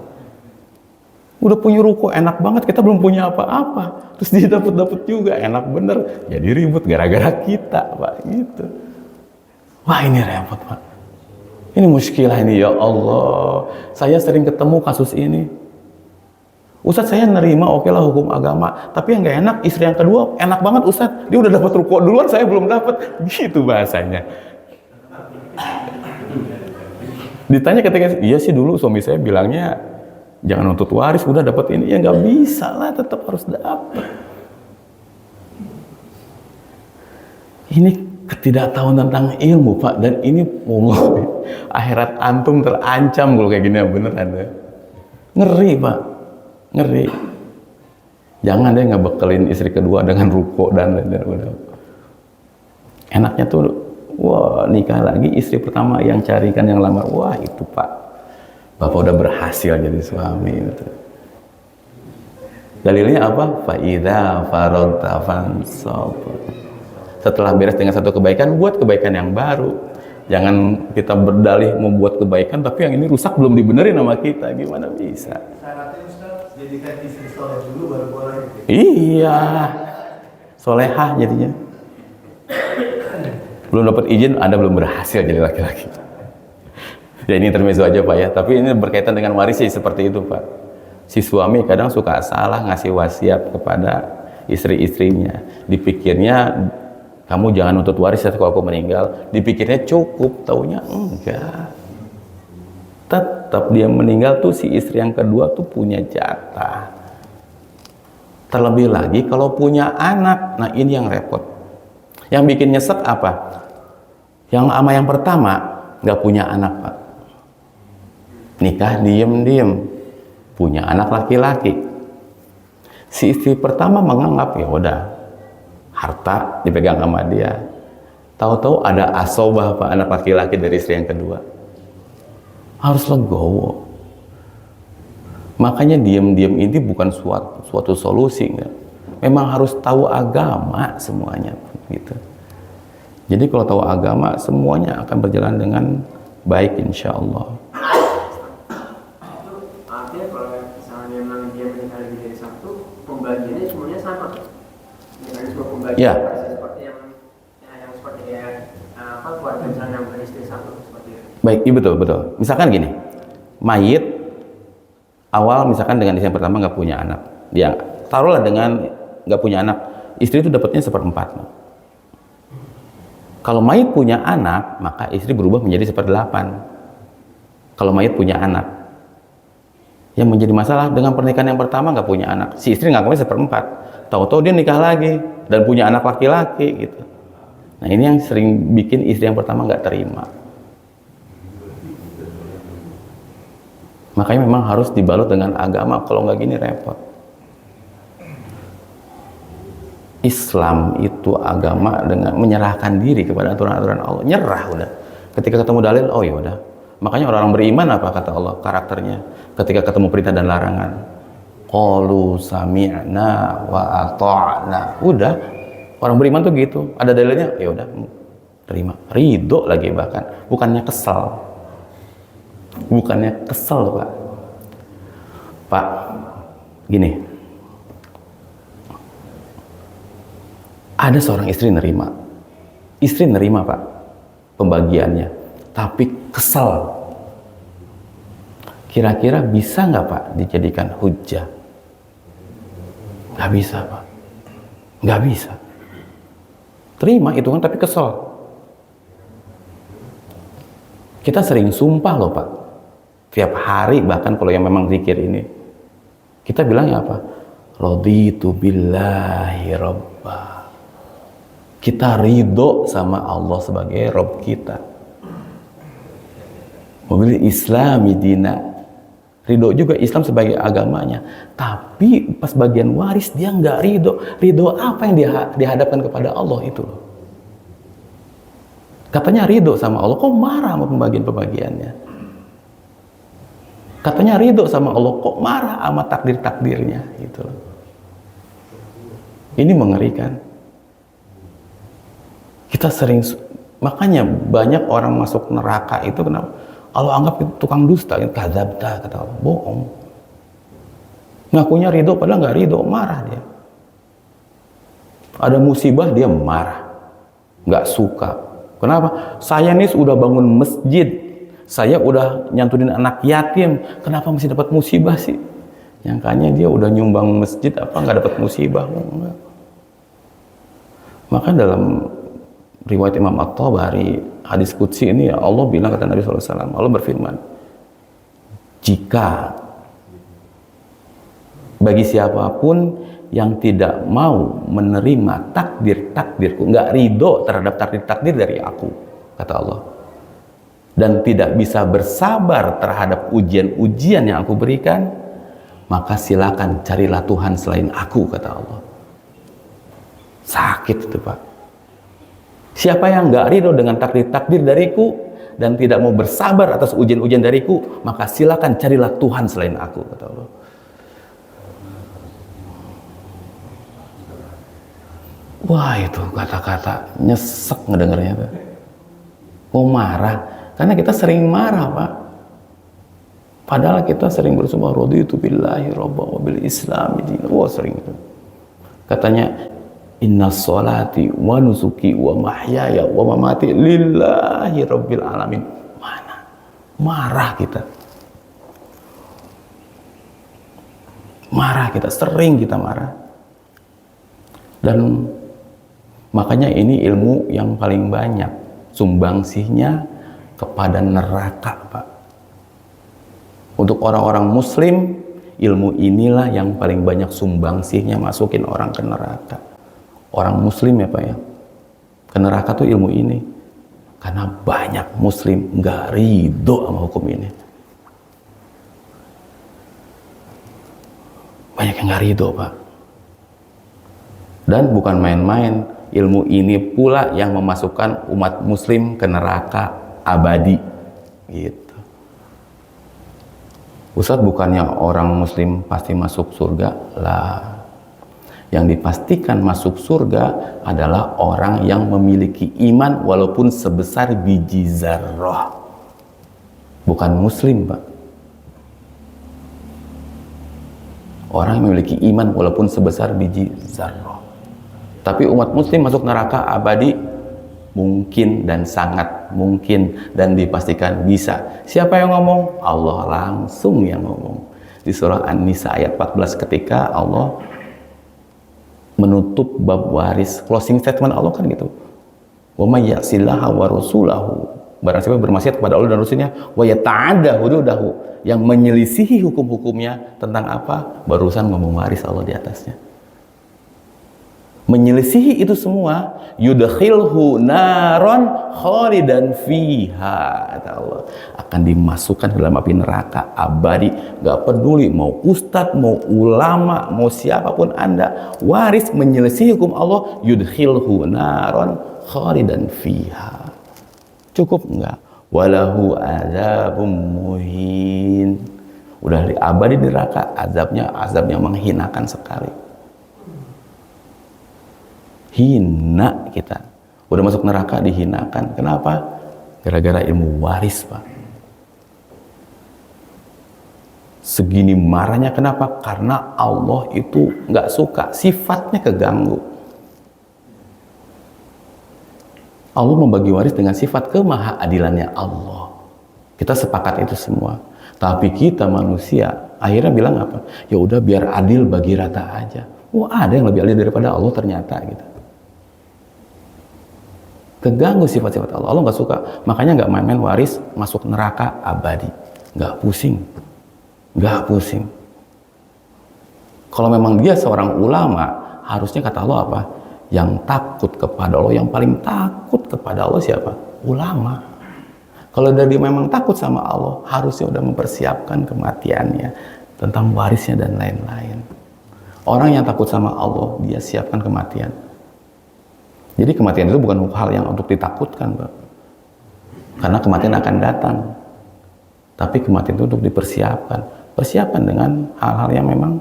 Udah punya ruko enak banget, kita belum punya apa-apa. Terus dia dapat juga, enak bener. Jadi ribut gara-gara kita, Pak, gitu. Wah, ini repot, Pak. Ini muskilah ini, ya Allah. Saya sering ketemu kasus ini. Ustadz, saya nerima oke lah hukum agama, tapi yang gak enak istri yang kedua enak banget Ustadz, dia udah dapat ruko duluan, saya belum dapat, gitu bahasanya. Ditanya ketika, iya sih dulu suami saya bilangnya jangan nuntut waris, udah dapat ini, ya nggak bisa lah, tetap harus dapat. Ini ketidaktahuan tentang ilmu, Pak, dan ini akhirat antum terancam kalau kayak gini, bener Anda. Ngeri, Pak. Ngeri. Jangan deh ngebekelin istri kedua dengan ruko dan lain-lain. Enaknya tuh, wah nikah lagi istri pertama yang carikan yang lamar. Wah itu Pak, Bapak udah berhasil jadi suami. Gitu. Dalilnya apa? Fa'idha faragta fansab. Setelah beres dengan satu kebaikan, buat kebaikan yang baru. Jangan kita berdalih membuat kebaikan, tapi yang ini rusak belum dibenerin sama kita. Gimana bisa? Jadikan istri soleh dulu baru boleh. Iya, solehah jadinya. Belum dapat izin, Anda belum berhasil jadi laki-laki. Ya ini intermezzo aja Pak ya, tapi ini berkaitan dengan waris sih seperti itu Pak. Si suami kadang suka salah ngasih wasiat kepada istri-istrinya. Dipikirnya kamu jangan nuntut waris kalau aku meninggal. Dipikirnya cukup, taunya enggak. Tetap dia meninggal tuh si istri yang kedua tuh punya jatah. Terlebih lagi kalau punya anak. Nah ini yang repot. Yang bikin nyesek apa? Yang sama yang pertama nggak punya anak Pak. Nikah diem-diem, punya anak laki-laki. Si istri pertama menganggap ya udah harta dipegang sama dia. Tahu-tahu ada asobah Pak, anak laki-laki dari istri yang kedua. Harus legowo. Makanya diam-diam ini bukan suatu solusi, enggak. Memang harus tahu agama semuanya, gitu. Jadi kalau tahu agama semuanya akan berjalan dengan baik insya Allah. Artinya kalau misalnya memang dia menikah lebih dari satu, pembagiannya semuanya sama. Mekanisme pembagian Ya. seperti yang seperti keluarga misalnya bukan istri satu seperti itu. Baik, iya betul. Misalkan gini, mayit awal misalkan dengan istri yang pertama nggak punya anak, dia taruhlah dengan nggak punya anak, istri itu dapatnya 1/4. Kalau mayit punya anak, maka istri berubah menjadi 1/8. Kalau mayit punya anak, yang menjadi masalah dengan pernikahan yang pertama nggak punya anak, si istri nggak 1/4, tahu-tahu dia nikah lagi dan punya anak laki-laki gitu. Nah ini yang sering bikin istri yang pertama nggak terima. Makanya memang harus dibalut dengan agama, kalau nggak gini repot. Islam itu agama dengan menyerahkan diri kepada aturan-aturan Allah, nyerah udah. Ketika ketemu dalil, oh ya udah. Makanya orang beriman apa kata Allah karakternya ketika ketemu perintah dan larangan. Qalu sami'na wa ata'na. Udah. Orang beriman tuh gitu. Ada dalilnya, ya udah terima. Ridho lagi bahkan, bukannya kesal. Bukannya kesel Pak. Pak, gini, ada seorang istri nerima Pak pembagiannya, tapi kesel. Kira-kira bisa nggak Pak dijadikan hujjah? Nggak bisa Pak, nggak bisa. Terima itu kan tapi kesel. Kita sering sumpah loh Pak. Tiap hari bahkan kalau yang memang zikir ini. Kita bilangnya apa? Raditu billahi robba. Kita ridho sama Allah sebagai Rob kita. Wabil Islami dina. Ridho juga Islam sebagai agamanya. Tapi pas bagian waris dia nggak ridho. Ridho apa yang dihadapkan kepada Allah itu loh. Katanya ridho sama Allah, kok marah sama pembagian-pembagiannya? Katanya ridho sama Allah, kok marah sama takdir-takdirnya? Gitu loh. Ini mengerikan. Kita sering, makanya banyak orang masuk neraka itu kenapa? Allah anggap itu tukang dusta, kadzabta, kata Allah, bohong. Ngakunya ridho padahal nggak ridho, marah dia. Ada musibah dia marah, nggak suka. Kenapa? Saya nih udah bangun masjid, saya udah nyantunin anak yatim, kenapa masih dapat musibah sih? Nyangkanya dia udah nyumbang masjid, apa nggak dapat musibah? Enggak. Maka dalam riwayat Imam At-Tabari, hadis qudsi ini Allah bilang, kata Nabi SAW, Allah berfirman, jika bagi siapapun yang tidak mau menerima takdir-takdirku, nggak ridho terhadap takdir-takdir dari aku, kata Allah, dan tidak bisa bersabar terhadap ujian-ujian yang aku berikan, maka silakan carilah Tuhan selain aku, kata Allah. Sakit itu Pak. Siapa yang nggak ridho dengan takdir-takdir dariku dan tidak mau bersabar atas ujian-ujian dariku, maka silakan carilah Tuhan selain aku, kata Allah. Wah, itu kata-kata nyesek ngedengarnya tuh. Mau marah, karena kita sering marah Pak. Padahal kita sering bersumpah raditu billahi robba wa bil islami dina. Wah, sering itu. Katanya, inna sholati wa nusuki wa mahyaya wa mamati lillahi rabbil alamin. Mana? Marah kita. Marah kita, sering kita marah. Dan makanya ini ilmu yang paling banyak sumbangsihnya kepada neraka Pak. Untuk orang-orang muslim, ilmu inilah yang paling banyak sumbangsihnya masukin orang ke neraka. Orang muslim ya Pak ya, ke neraka tuh ilmu ini. Karena banyak muslim nggak ridho sama hukum ini. Banyak yang nggak ridho Pak. Dan bukan main-main, ilmu ini pula yang memasukkan umat muslim ke neraka abadi gitu. Ustadz, bukannya orang muslim pasti masuk surga? Lah, yang dipastikan masuk surga adalah orang yang memiliki iman walaupun sebesar biji zarrah. Bukan muslim Pak. Orang yang memiliki iman walaupun sebesar biji zarrah. Tapi umat muslim masuk neraka abadi mungkin dan sangat mungkin dan dipastikan bisa. Siapa yang ngomong? Allah langsung yang ngomong. Di surah An-Nisa ayat 14 ketika Allah menutup bab waris, closing statement Allah kan gitu. Wa may ya'sillaha wa rasulahu. Barang siapa bermaksiat kepada Allah dan Rasulnya, wa yata'adda hududahu, yang menyelisihi hukum-hukumnya tentang apa? Barusan ngomong waris Allah di atasnya. Menyelisihi itu semua, yudkhilhu naron khalidan fiha, kata Allah, akan dimasukkan ke dalam api neraka abadi. Gak peduli mau ustadz, mau ulama, mau siapapun Anda, waris menyelisihi hukum Allah, yudkhilhu naron khalidan fiha. Cukup enggak? Walahu azabum muhin. Udah abadi di neraka, azabnya menghinakan sekali. Hina kita. Udah masuk neraka dihinakan. Kenapa? Gara-gara ilmu waris Pak. Segini marahnya kenapa? Karena Allah itu nggak suka, sifatnya keganggu. Allah membagi waris dengan sifat kemahaadilannya Allah. Kita sepakat itu semua. Tapi kita manusia akhirnya bilang apa? Ya udah biar adil bagi rata aja. Wah, ada yang lebih adil daripada Allah ternyata gitu. Keganggu sifat-sifat Allah. Allah nggak suka. Makanya nggak main-main waris masuk neraka abadi. Nggak pusing. Nggak pusing. Kalau memang dia seorang ulama, harusnya kata Allah apa? Yang takut kepada Allah, yang paling takut kepada Allah siapa? Ulama. Kalau dia memang takut sama Allah, harusnya udah mempersiapkan kematiannya, tentang warisnya dan lain-lain. Orang yang takut sama Allah, dia siapkan kematian. Jadi kematian itu bukan hal yang untuk ditakutkan, Pak. Karena kematian akan datang. Tapi kematian itu untuk dipersiapkan. Persiapan dengan hal-hal yang memang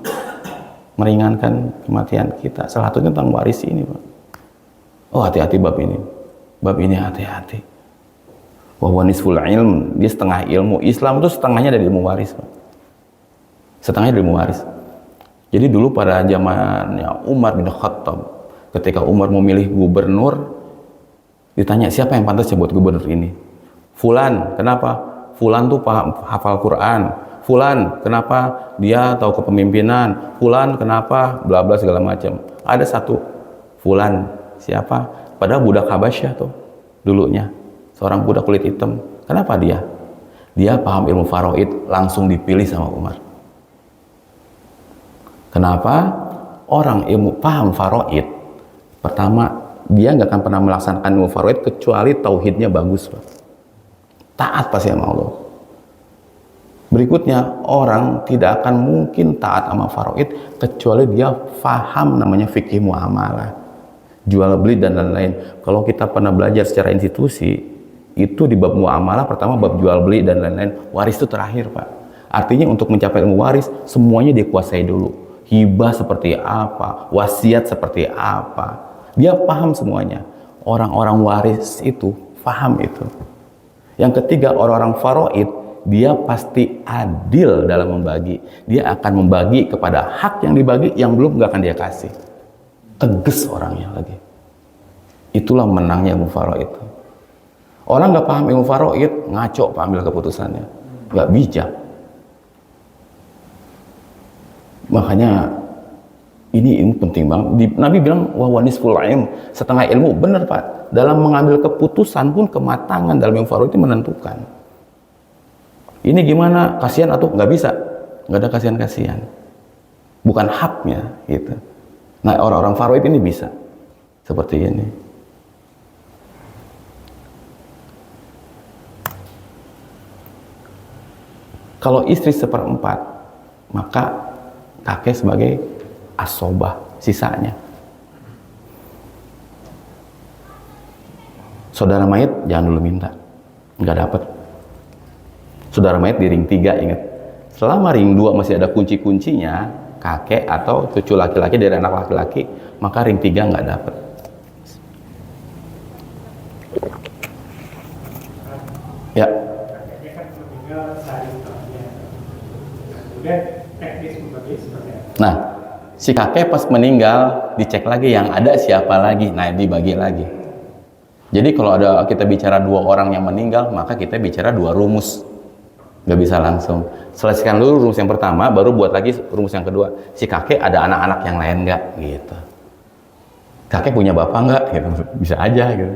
meringankan kematian kita. Salah satunya tentang waris ini, Pak. Oh, hati-hati bab ini. Bab ini hati-hati. Wa nisful ilm, dia setengah ilmu. Islam itu setengahnya dari ilmu waris, Pak. Setengahnya dari ilmu waris. Jadi dulu pada zamannya Umar bin Khattab, ketika Umar memilih gubernur, ditanya siapa yang pantas buat gubernur ini? Fulan, kenapa? Fulan tuh paham, hafal Quran. Fulan, kenapa? Dia tahu kepemimpinan. Fulan, kenapa? Bla bla segala macam. Ada satu Fulan, siapa? Padahal budak Habasyah tuh dulunya, seorang budak kulit hitam. Kenapa dia? Dia paham ilmu faraid, langsung dipilih sama Umar. Kenapa? Orang ilmu paham faraid, pertama, dia nggak akan pernah melaksanakan ilmu faraid kecuali tauhidnya bagus, Pak. Taat pasti sama Allah. Berikutnya, orang tidak akan mungkin taat sama faraid kecuali dia faham namanya fikih muamalah, jual beli dan lain-lain. Kalau kita pernah belajar secara institusi, itu di bab muamalah pertama, bab jual beli dan lain-lain. Waris itu terakhir, Pak. Artinya untuk mencapai ilmu waris, semuanya dia kuasai dulu. Hibah seperti apa, wasiat seperti apa, dia paham semuanya. Orang-orang waris itu paham itu. Yang ketiga, orang-orang faraid, dia pasti adil dalam membagi. Dia akan membagi kepada hak yang dibagi, yang belum nggak akan dia kasih. Tegas orangnya lagi. Itulah menangnya ilmu faraid. Orang nggak paham ilmu faraid, ngaco Pak ambil keputusannya, nggak bijak. Makanya ini ilmu penting banget. Nabi bilang wa nisful ilm, setengah ilmu. Benar, Pak. Dalam mengambil keputusan pun kematangan dalam ilmu faraid itu menentukan. Ini gimana? Kasihan atau nggak bisa? Nggak ada kasihan-kasihan. Bukan haknya gitu. Nah, orang-orang faraid ini bisa seperti ini. Kalau istri 1/4, maka kakek sebagai asobah, sisanya. Saudara mayit jangan dulu minta, nggak dapat. Saudara mayit di ring 3, ingat. Selama ring 2 masih ada kunci-kuncinya, kakek atau cucu laki-laki dari anak laki-laki, maka ring 3 nggak dapat. Ya. Kakeknya kan meninggal sehari setelahnya. Kemudian teknis membagi seperti apa? Nah, si kakek pas meninggal dicek lagi yang ada siapa lagi, nah dibagi lagi. Jadi kalau ada kita bicara 2 orang yang meninggal, maka kita bicara 2 rumus, nggak bisa langsung. Selesaikan dulu rumus yang pertama, baru buat lagi rumus yang kedua. Si kakek ada anak-anak yang lain nggak, gitu. Kakek punya bapak nggak, gitu. Bisa aja gitu.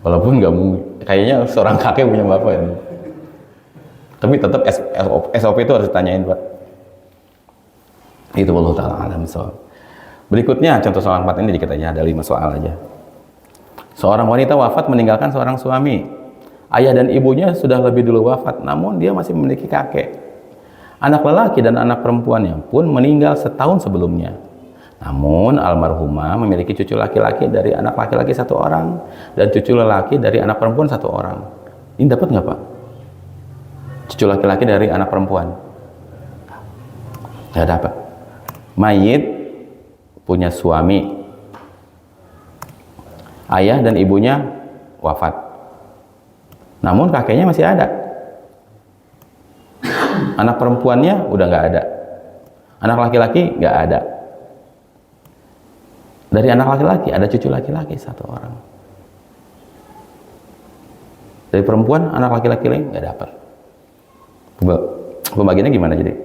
Walaupun nggak mungkin, kayaknya seorang kakek punya bapak ya. Tapi tetap SOP itu harus ditanyain, Pak. Itu wallahu ta'ala alam soal. Berikutnya contoh soal 4 ini kita aja ada 5 soal aja. Seorang wanita wafat meninggalkan seorang suami. Ayah dan ibunya sudah lebih dulu wafat, namun dia masih memiliki kakek. Anak lelaki dan anak perempuannya pun meninggal setahun sebelumnya. Namun almarhumah memiliki cucu laki-laki dari anak laki-laki 1 orang dan cucu lelaki dari anak perempuan 1 orang. Ini dapat nggak, Pak? Cucu laki-laki dari anak perempuan? Nggak dapat. Mayit punya suami, ayah dan ibunya wafat, namun kakeknya masih ada. Anak perempuannya udah nggak ada, anak laki-laki nggak ada. Dari anak laki-laki ada cucu laki-laki 1 orang. Dari perempuan anak laki-laki lain nggak dapat. Pembagiannya gimana jadi?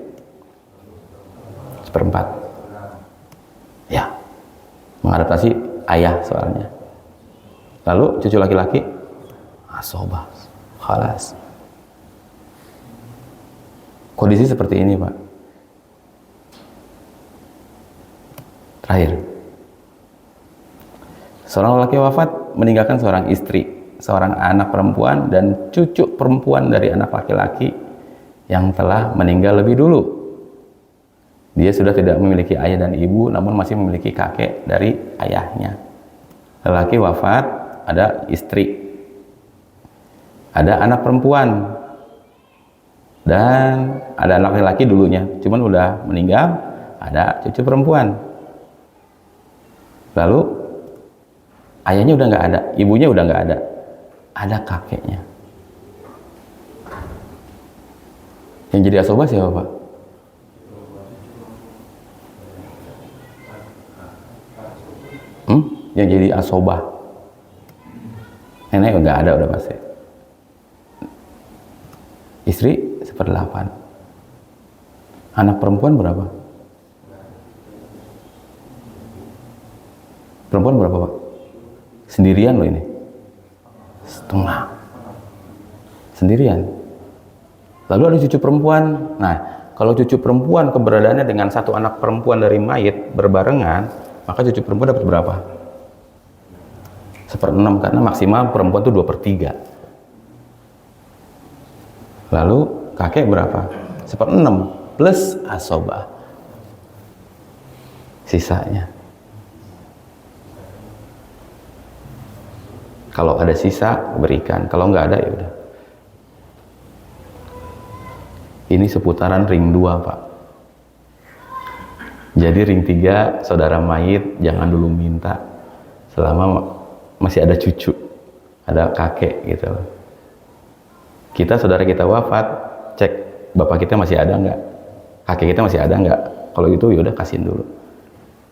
1/4. Ya, mengadaptasi ayah soalnya. Lalu cucu laki-laki asobah, khalas. Kondisi seperti ini, Pak. Terakhir, seorang laki wafat meninggalkan seorang istri, seorang anak perempuan, dan cucu perempuan dari anak laki-laki yang telah meninggal lebih dulu. Dia sudah tidak memiliki ayah dan ibu, namun masih memiliki kakek dari ayahnya. Lelaki wafat, ada istri, ada anak perempuan, dan ada anak laki-laki dulunya, cuman udah meninggal, ada cucu perempuan. Lalu ayahnya udah nggak ada, ibunya udah nggak ada kakeknya. Yang jadi asobah siapa, Pak? Yang jadi asobah, nenek nggak ada, udah pasti. Istri 1/8. Anak perempuan berapa? Perempuan berapa, Pak? Sendirian loh ini. Setengah. Sendirian. Lalu ada cucu perempuan. Nah, kalau cucu perempuan keberadaannya dengan satu anak perempuan dari mayit berbarengan, maka cucu perempuan dapat berapa? 1/6, karena maksimal perempuan itu 2/3. Lalu kakek berapa? 1/6 plus asobah. Sisanya. Kalau ada sisa berikan, kalau nggak ada ya udah. Ini seputaran ring 2, Pak. Jadi ring 3 saudara mayit jangan dulu minta selama masih ada cucu, ada kakek gitu loh. Kita saudara kita wafat, cek bapak kita masih ada nggak, kakek kita masih ada nggak. Kalau itu ya udah kasihin dulu.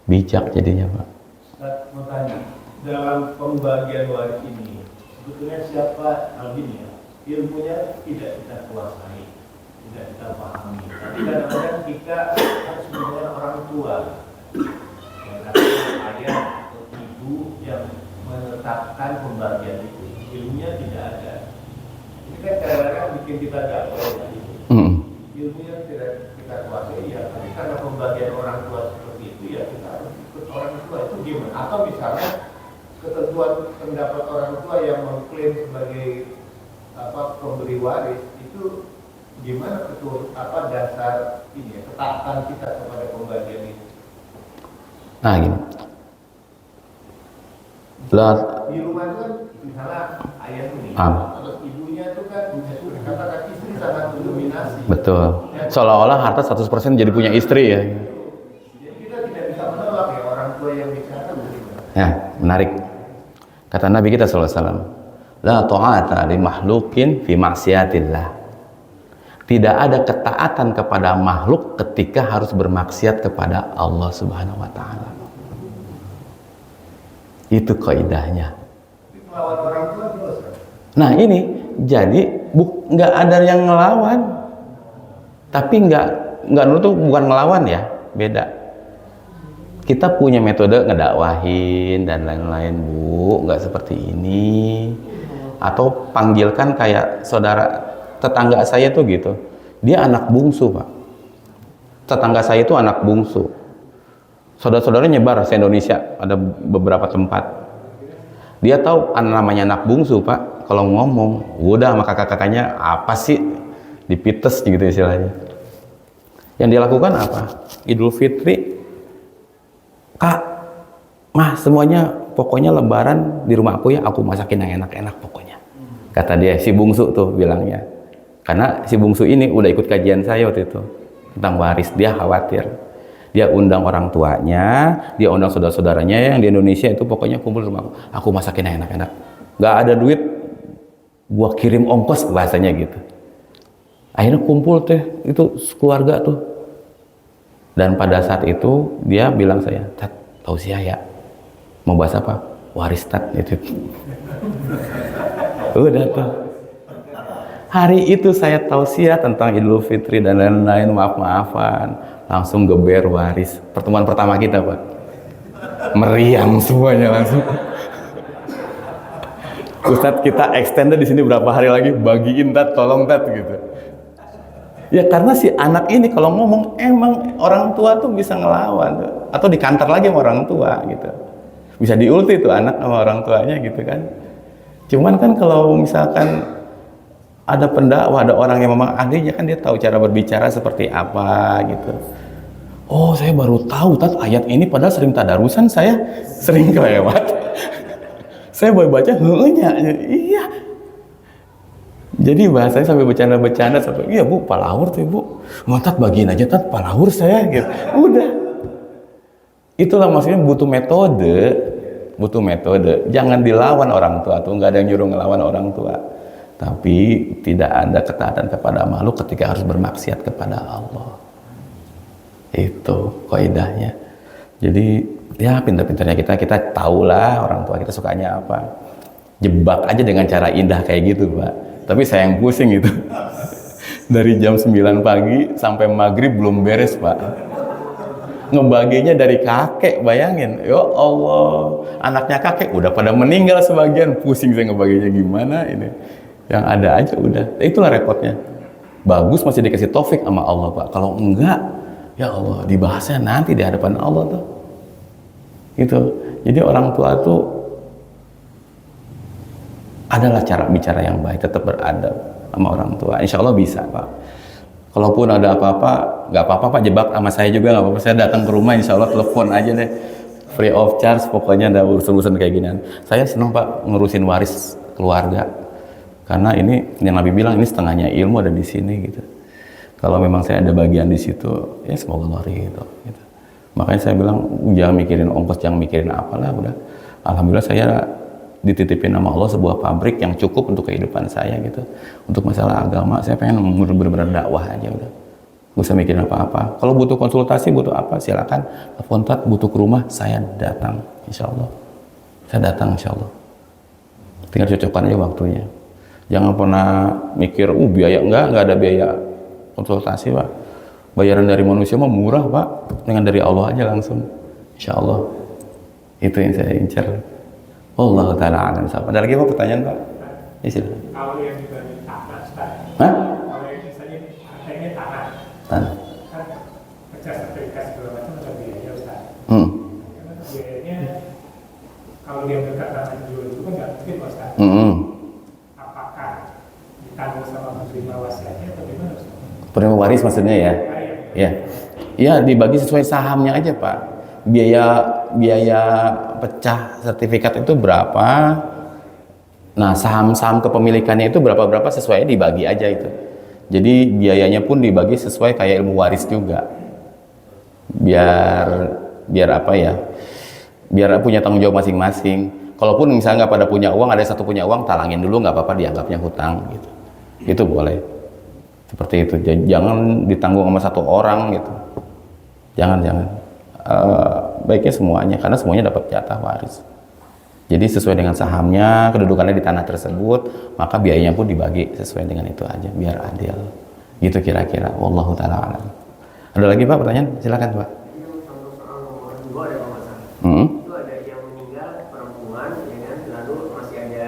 Bijak jadinya, Pak. Ustaz mau tanya, dalam pembagian waris ini sebetulnya siapa begini ya, ilmunya tidak kita kuasai, tidak kita pahami, tapi kadang-kadang kita harus mendengar orang tua, ya, ayah atau ibu yang menetapkan pembagian itu, ilmunya tidak ada. Ini kan kadang-kadang bikin kita gagal. Ilmunya tidak kita kuasai, ya, tapi karena pembagian orang tua seperti itu, ya kita harus ikut orang tua. Itu gimana? Atau misalnya ketentuan pendapat orang tua yang mengklaim sebagai pemberi waris itu gimana, betul dasar ini ya, ketaatan kita kepada pembagian itu? Nah gini, di rumah itu kan misalnya ayah ini, terus ibunya itu kan katakan istri sangat mendominasi. betul. Seolah-olah harta 100% jadi punya istri ya. Jadi kita tidak bisa menolak ya orang tua yang bicara begitu. Ya, menarik. Kata Nabi kita SAW, la ta'ata li makhlukin fi maksiatillah. Tidak ada ketaatan kepada makhluk ketika harus bermaksiat kepada Allah Subhanahu wa taala. Itu kaidahnya. Melawan orang tua dosa. Nah, ini jadi nggak ada yang ngelawan. Tapi nggak nutup, bukan ngelawan ya, beda. Kita punya metode ngedakwahin dan lain-lain, Bu, nggak seperti ini. Atau panggilkan kayak saudara tetangga saya tuh gitu. Dia anak bungsu, Pak. Tetangga saya itu anak bungsu. Saudara-saudaranya nyebar se-Indonesia, ada beberapa tempat. Dia tahu namanya anak bungsu, Pak. Kalau ngomong, udah sama kakak-kakaknya apa sih? Dipites gitu istilahnya. Yang dia lakukan apa? Idul Fitri, Kak, Mah, semuanya pokoknya lebaran di rumah aku ya, aku masakin yang enak-enak pokoknya. Kata dia, si bungsu tuh bilangnya. Karena si bungsu ini udah ikut kajian saya waktu itu tentang waris, dia khawatir. Dia undang orang tuanya, dia undang saudara-saudaranya yang di Indonesia itu pokoknya kumpul di rumah aku masakin yang enak-enak. Gak ada duit, gua kirim ongkos bahasanya gitu. Akhirnya kumpul teh itu keluarga tuh. Dan pada saat itu dia bilang saya, Tat, tausiah ya. Mau bahas apa? Waris Tat itu. Udah tuh. Hari itu saya tausiah tentang Idul Fitri dan lain-lain, maaf-maafan. Langsung geber waris. Pertemuan pertama kita, Pak. Meriam semuanya langsung. Ustadz kita extended di sini berapa hari lagi, bagiin tat, tolong tat gitu. Ya karena si anak ini kalau ngomong emang orang tua tuh bisa ngelawan tuh. Atau dikantar lagi sama orang tua gitu. Bisa diulti tuh anak sama orang tuanya gitu kan. Cuman kan kalau misalkan ada pendakwah, ada orang yang memang ahlinya kan dia tahu cara berbicara seperti apa gitu. Oh saya baru tahu tat ayat ini padahal sering tadarusan saya sering kelewat. Saya baru baca heunya. Iya. Jadi bahasanya sampai bercanda-bercanda sampai iya bu palawur tuh bu. Mau tat bagiin aja tat palawur saya gitu. Udah. Itulah maksudnya butuh metode. Butuh metode. Jangan dilawan orang tua tuh, nggak ada yang nyuruh ngelawan orang tua. Tapi tidak ada ketaatan kepada makhluk ketika harus bermaksiat kepada Allah. Itu kaidahnya. Jadi ya pintar-pintarnya kita tahulah orang tua kita sukanya apa. Jebak aja dengan cara indah kayak gitu Pak. Tapi saya yang pusing itu. Dari jam 9 pagi sampai maghrib belum beres Pak. Ngebaginya dari kakek, bayangin. Ya Allah, anaknya kakek udah pada meninggal sebagian, pusing saya ngebaginya gimana ini. Yang ada aja udah. Itulah repotnya. Bagus masih dikasih taufik sama Allah Pak. Kalau enggak, ya Allah, dibahasnya nanti di hadapan Allah tuh. Gitu. Jadi orang tua tuh adalah cara bicara yang baik, tetap beradab sama orang tua. Insya Allah bisa Pak. Kalaupun ada apa-apa, nggak apa-apa Pak, jebak sama saya juga nggak apa-apa. Saya datang ke rumah, insya Allah telepon aja deh, free of charge. Pokoknya ada urusan-urusan kayak ginian. Saya senang Pak ngurusin waris keluarga, karena ini yang Nabi bilang ini setengahnya ilmu ada di sini gitu. Kalau memang saya ada bagian di situ, ya semoga Allah ridho. Gitu. Makanya saya bilang jangan mikirin ongkos, jangan mikirin apalah, udah. Alhamdulillah saya dititipin sama Allah sebuah pabrik yang cukup untuk kehidupan saya gitu. Untuk masalah agama saya pengen bener-bener dakwah aja udah. Gak usah mikirin apa-apa. Kalau butuh konsultasi, butuh apa, silakan telepon tat, butuh ke rumah, saya datang insya Allah. Saya datang insya Allah. Tinggal cocokkan aja waktunya. Jangan pernah mikir, biaya, enggak ada biaya konsultasi Pak. Bayaran dari manusia mah murah Pak. Dengan dari Allah aja langsung. Insya Allah. Itu yang saya incar. Allah Ta'ala alam. Ada lagi Pak pertanyaan Pak? Ya silakan. Kalau yang dibagi tanah, Ustaz. Hah? Kalau yang misalnya harganya tanah, Tanah. kan pecah sertifikat segala macam ada biaya Ustaz. Karena biayanya kalau dia berkata jual itu kan nggak mungkin Ustaz. Apakah ditanggung sama penerima wasiatnya atau gimana Ustaz? Penerima waris maksudnya ya? Ya. Ya dibagi sesuai sahamnya aja Pak. Biaya pecah sertifikat itu berapa? Nah saham-saham kepemilikannya itu berapa sesuai dibagi aja itu. Jadi biayanya pun dibagi sesuai kayak ilmu waris juga. Biar apa ya? Biar punya tanggung jawab masing-masing. Kalaupun misalnya nggak pada punya uang, ada satu punya uang, talangin dulu nggak apa-apa, dianggapnya hutang gitu. Itu boleh. Seperti itu. Jangan ditanggung sama satu orang gitu. Jangan. Baiknya semuanya, karena semuanya dapat jatah waris. Jadi sesuai dengan sahamnya, kedudukannya di tanah tersebut, maka biayanya pun dibagi sesuai dengan itu aja, biar adil. Gitu kira-kira. Wallahu ta'ala alam. Ada lagi Pak pertanyaan? Silakan Pak. Soal nomor 2 ada masalah. Itu ada yang meninggal perempuan, ya kan? Lalu masih ada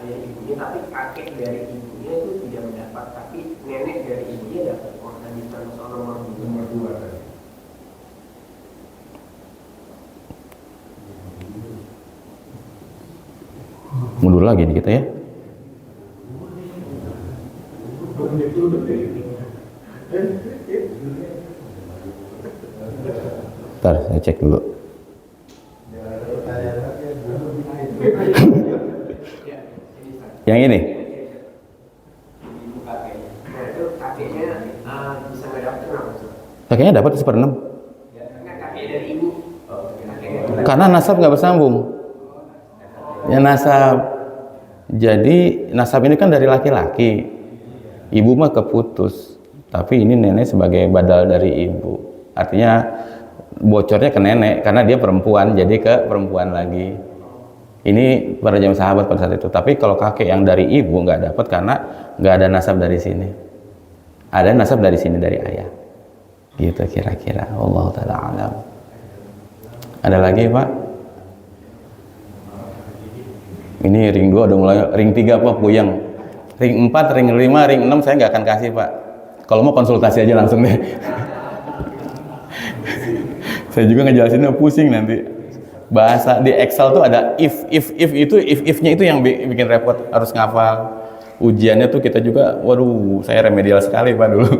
ayah ibunya, tapi kakek dari ibunya itu tidak mendapat, tapi nenek dari ibunya dapat. Lanjutkan soal nomor 2. Mundur lagi nih kita ya. Bentar, saya cek dulu. Yang ini? Nah itu kakeknya bisa nggak dapat kenapa? Kakeknya dapat 1/6. Karena kakek dari ibu. Karena nasab nggak bersambung. Ya nasab. Jadi nasab ini kan dari laki-laki. Ibu mah keputus. Tapi ini nenek sebagai badal dari ibu. Artinya bocornya ke nenek karena dia perempuan, jadi ke perempuan lagi. Ini para jamaah sahabat pada saat itu. Tapi kalau kakek yang dari ibu nggak dapat karena nggak ada nasab dari sini. Ada nasab dari sini dari ayah. Gitu kira-kira. Wallahu ta'ala alam. Ada lagi Pak? Ini ring 2 udah mulai, ring 3 Pak puyeng. Ring 4, ring 5, ring 6 saya nggak akan kasih Pak. Kalau mau konsultasi aja langsung deh. Saya juga ngejelasinnya pusing nanti. Bahasa di Excel tuh ada if-nya itu yang bikin repot, harus ngafal. Ujiannya tuh kita juga, waduh, saya remedial sekali Pak dulu.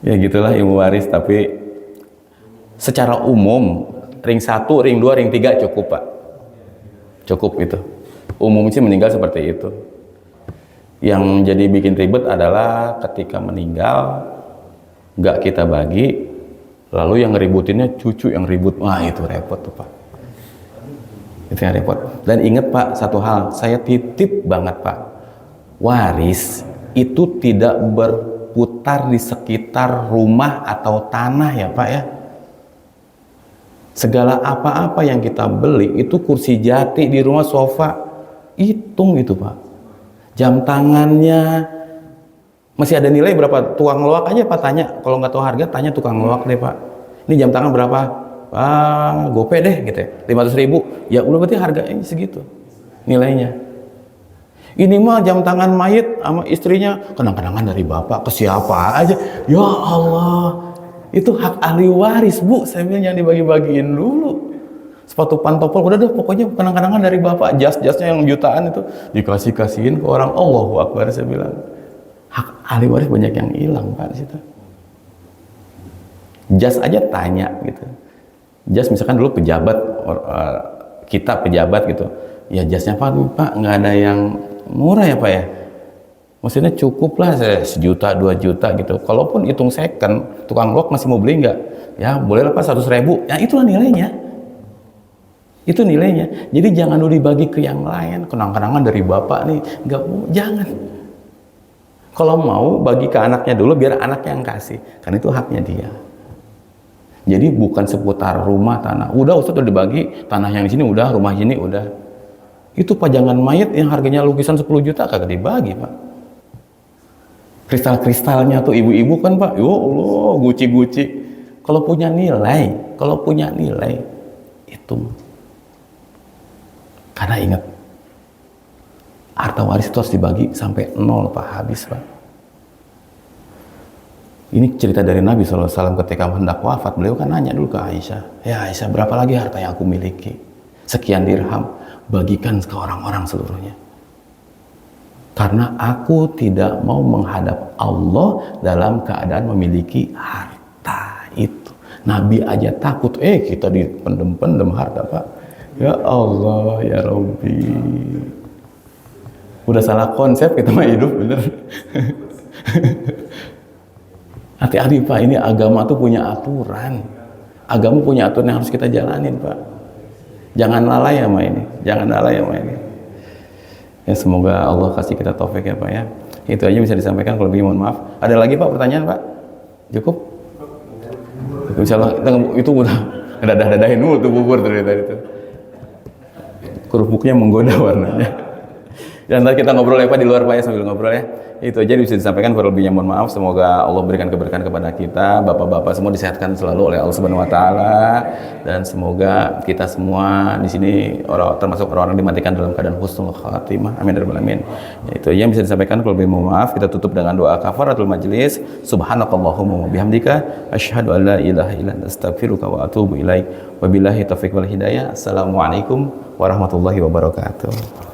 Ya gitulah ilmu waris, tapi secara umum ring 1, ring 2, ring 3 cukup Pak. Cukup itu. Umum sih meninggal seperti itu. Yang jadi bikin ribet adalah ketika meninggal nggak kita bagi, lalu yang ngeributinnya cucu yang ribut. Wah itu repot tuh Pak. Itu yang repot. Dan ingat Pak, satu hal, saya titip banget Pak, waris itu tidak berputar di sekitar rumah atau tanah ya Pak ya. Segala apa-apa yang kita beli itu kursi jati di rumah, sofa, hitung itu Pak. Jam tangannya masih ada nilai berapa, tukang loak aja Pak tanya, kalau nggak tahu harga tanya tukang loak deh Pak, ini jam tangan berapa, gope deh gitu ya, 500.000, ya udah berarti harganya segitu nilainya. Ini mah jam tangan mayit sama istrinya kenang-kenangan dari bapak, ke siapa aja, ya Allah, itu hak ahli waris Bu, saya bilang jangan dibagi-bagiin dulu. Sepatu pantopel udah deh pokoknya kenang-kenangan dari bapak, jas-jasnya yang jutaan itu dikasih-kasihin ke orang. Allahu Akbar, saya bilang hak ahli waris banyak yang hilang Pak di situ. Jas aja tanya gitu, jas misalkan dulu pejabat, kita pejabat gitu ya, jasnya Pak nggak ada yang murah ya Pak ya, maksudnya cukup lah sejuta 2 juta gitu, kalaupun hitung second tukang loak masih mau beli nggak ya boleh lah Pak 100.000, ya itulah nilainya. Itu nilainya. Jadi jangan dulu dibagi ke yang lain, kenang-kenangan dari bapak nih, nggak mau, jangan. Kalau mau bagi ke anaknya dulu biar anaknya yang kasih, karena itu haknya dia. Jadi bukan seputar rumah tanah. Udah Ustaz udah dibagi, tanah yang di sini udah, rumah ini udah. Itu pajangan mayat yang harganya lukisan 10 juta kagak dibagi Pak. Kristal-kristalnya tuh ibu-ibu kan Pak, ya Allah, guci-guci. Kalau punya nilai, itu. Karena ingat, harta waris itu harus dibagi sampai 0 Pak, habis Pak. Ini cerita dari Nabi SAW ketika hendak wafat, beliau kan nanya dulu ke Aisyah, ya Aisyah berapa lagi harta yang aku miliki? Sekian dirham, bagikan ke orang-orang seluruhnya. Karena aku tidak mau menghadap Allah dalam keadaan memiliki harta itu. Nabi aja takut, kita dipendem-pendem harta Pak. Ya Allah, ya Rabbi. Udah salah konsep kita mah hidup, bener. Hati-hati Pak, ini agama tuh punya aturan. Agama punya aturan yang harus kita jalanin Pak. Jangan lalai sama ini, Ya semoga Allah kasih kita taufik ya Pak ya. Itu aja bisa disampaikan, kalau lebih mohon maaf. Ada lagi Pak pertanyaan Pak? Cukup? Insyaallah itu udah dadah-dadahin dulu tuh bubur dari tadi itu. Kerupuknya menggoda warnanya. Dan nanti kita ngobrol ya Pak di luar Pak ya, sambil ngobrol ya. Itu aja bisa disampaikan, kurang lebihnya mohon maaf. Semoga Allah berikan keberkahan kepada kita, bapak-bapak semua disehatkan selalu oleh Allah Subhanahu wa taala, dan semoga kita semua di sini termasuk orang-orang dimatikan dalam keadaan husnul khatimah. Amin ya rabbal alamin. Itu aja yang bisa disampaikan, kurang lebih mohon maaf. Kita tutup dengan doa kafaratul majlis. Subhanakallahumma wa bihamdika asyhadu an la ilaha illa anta astaghfiruka wa atubu ilaik. Wabillahi taufiq wal hidayah. Assalamualaikum warahmatullahi wabarakatuh.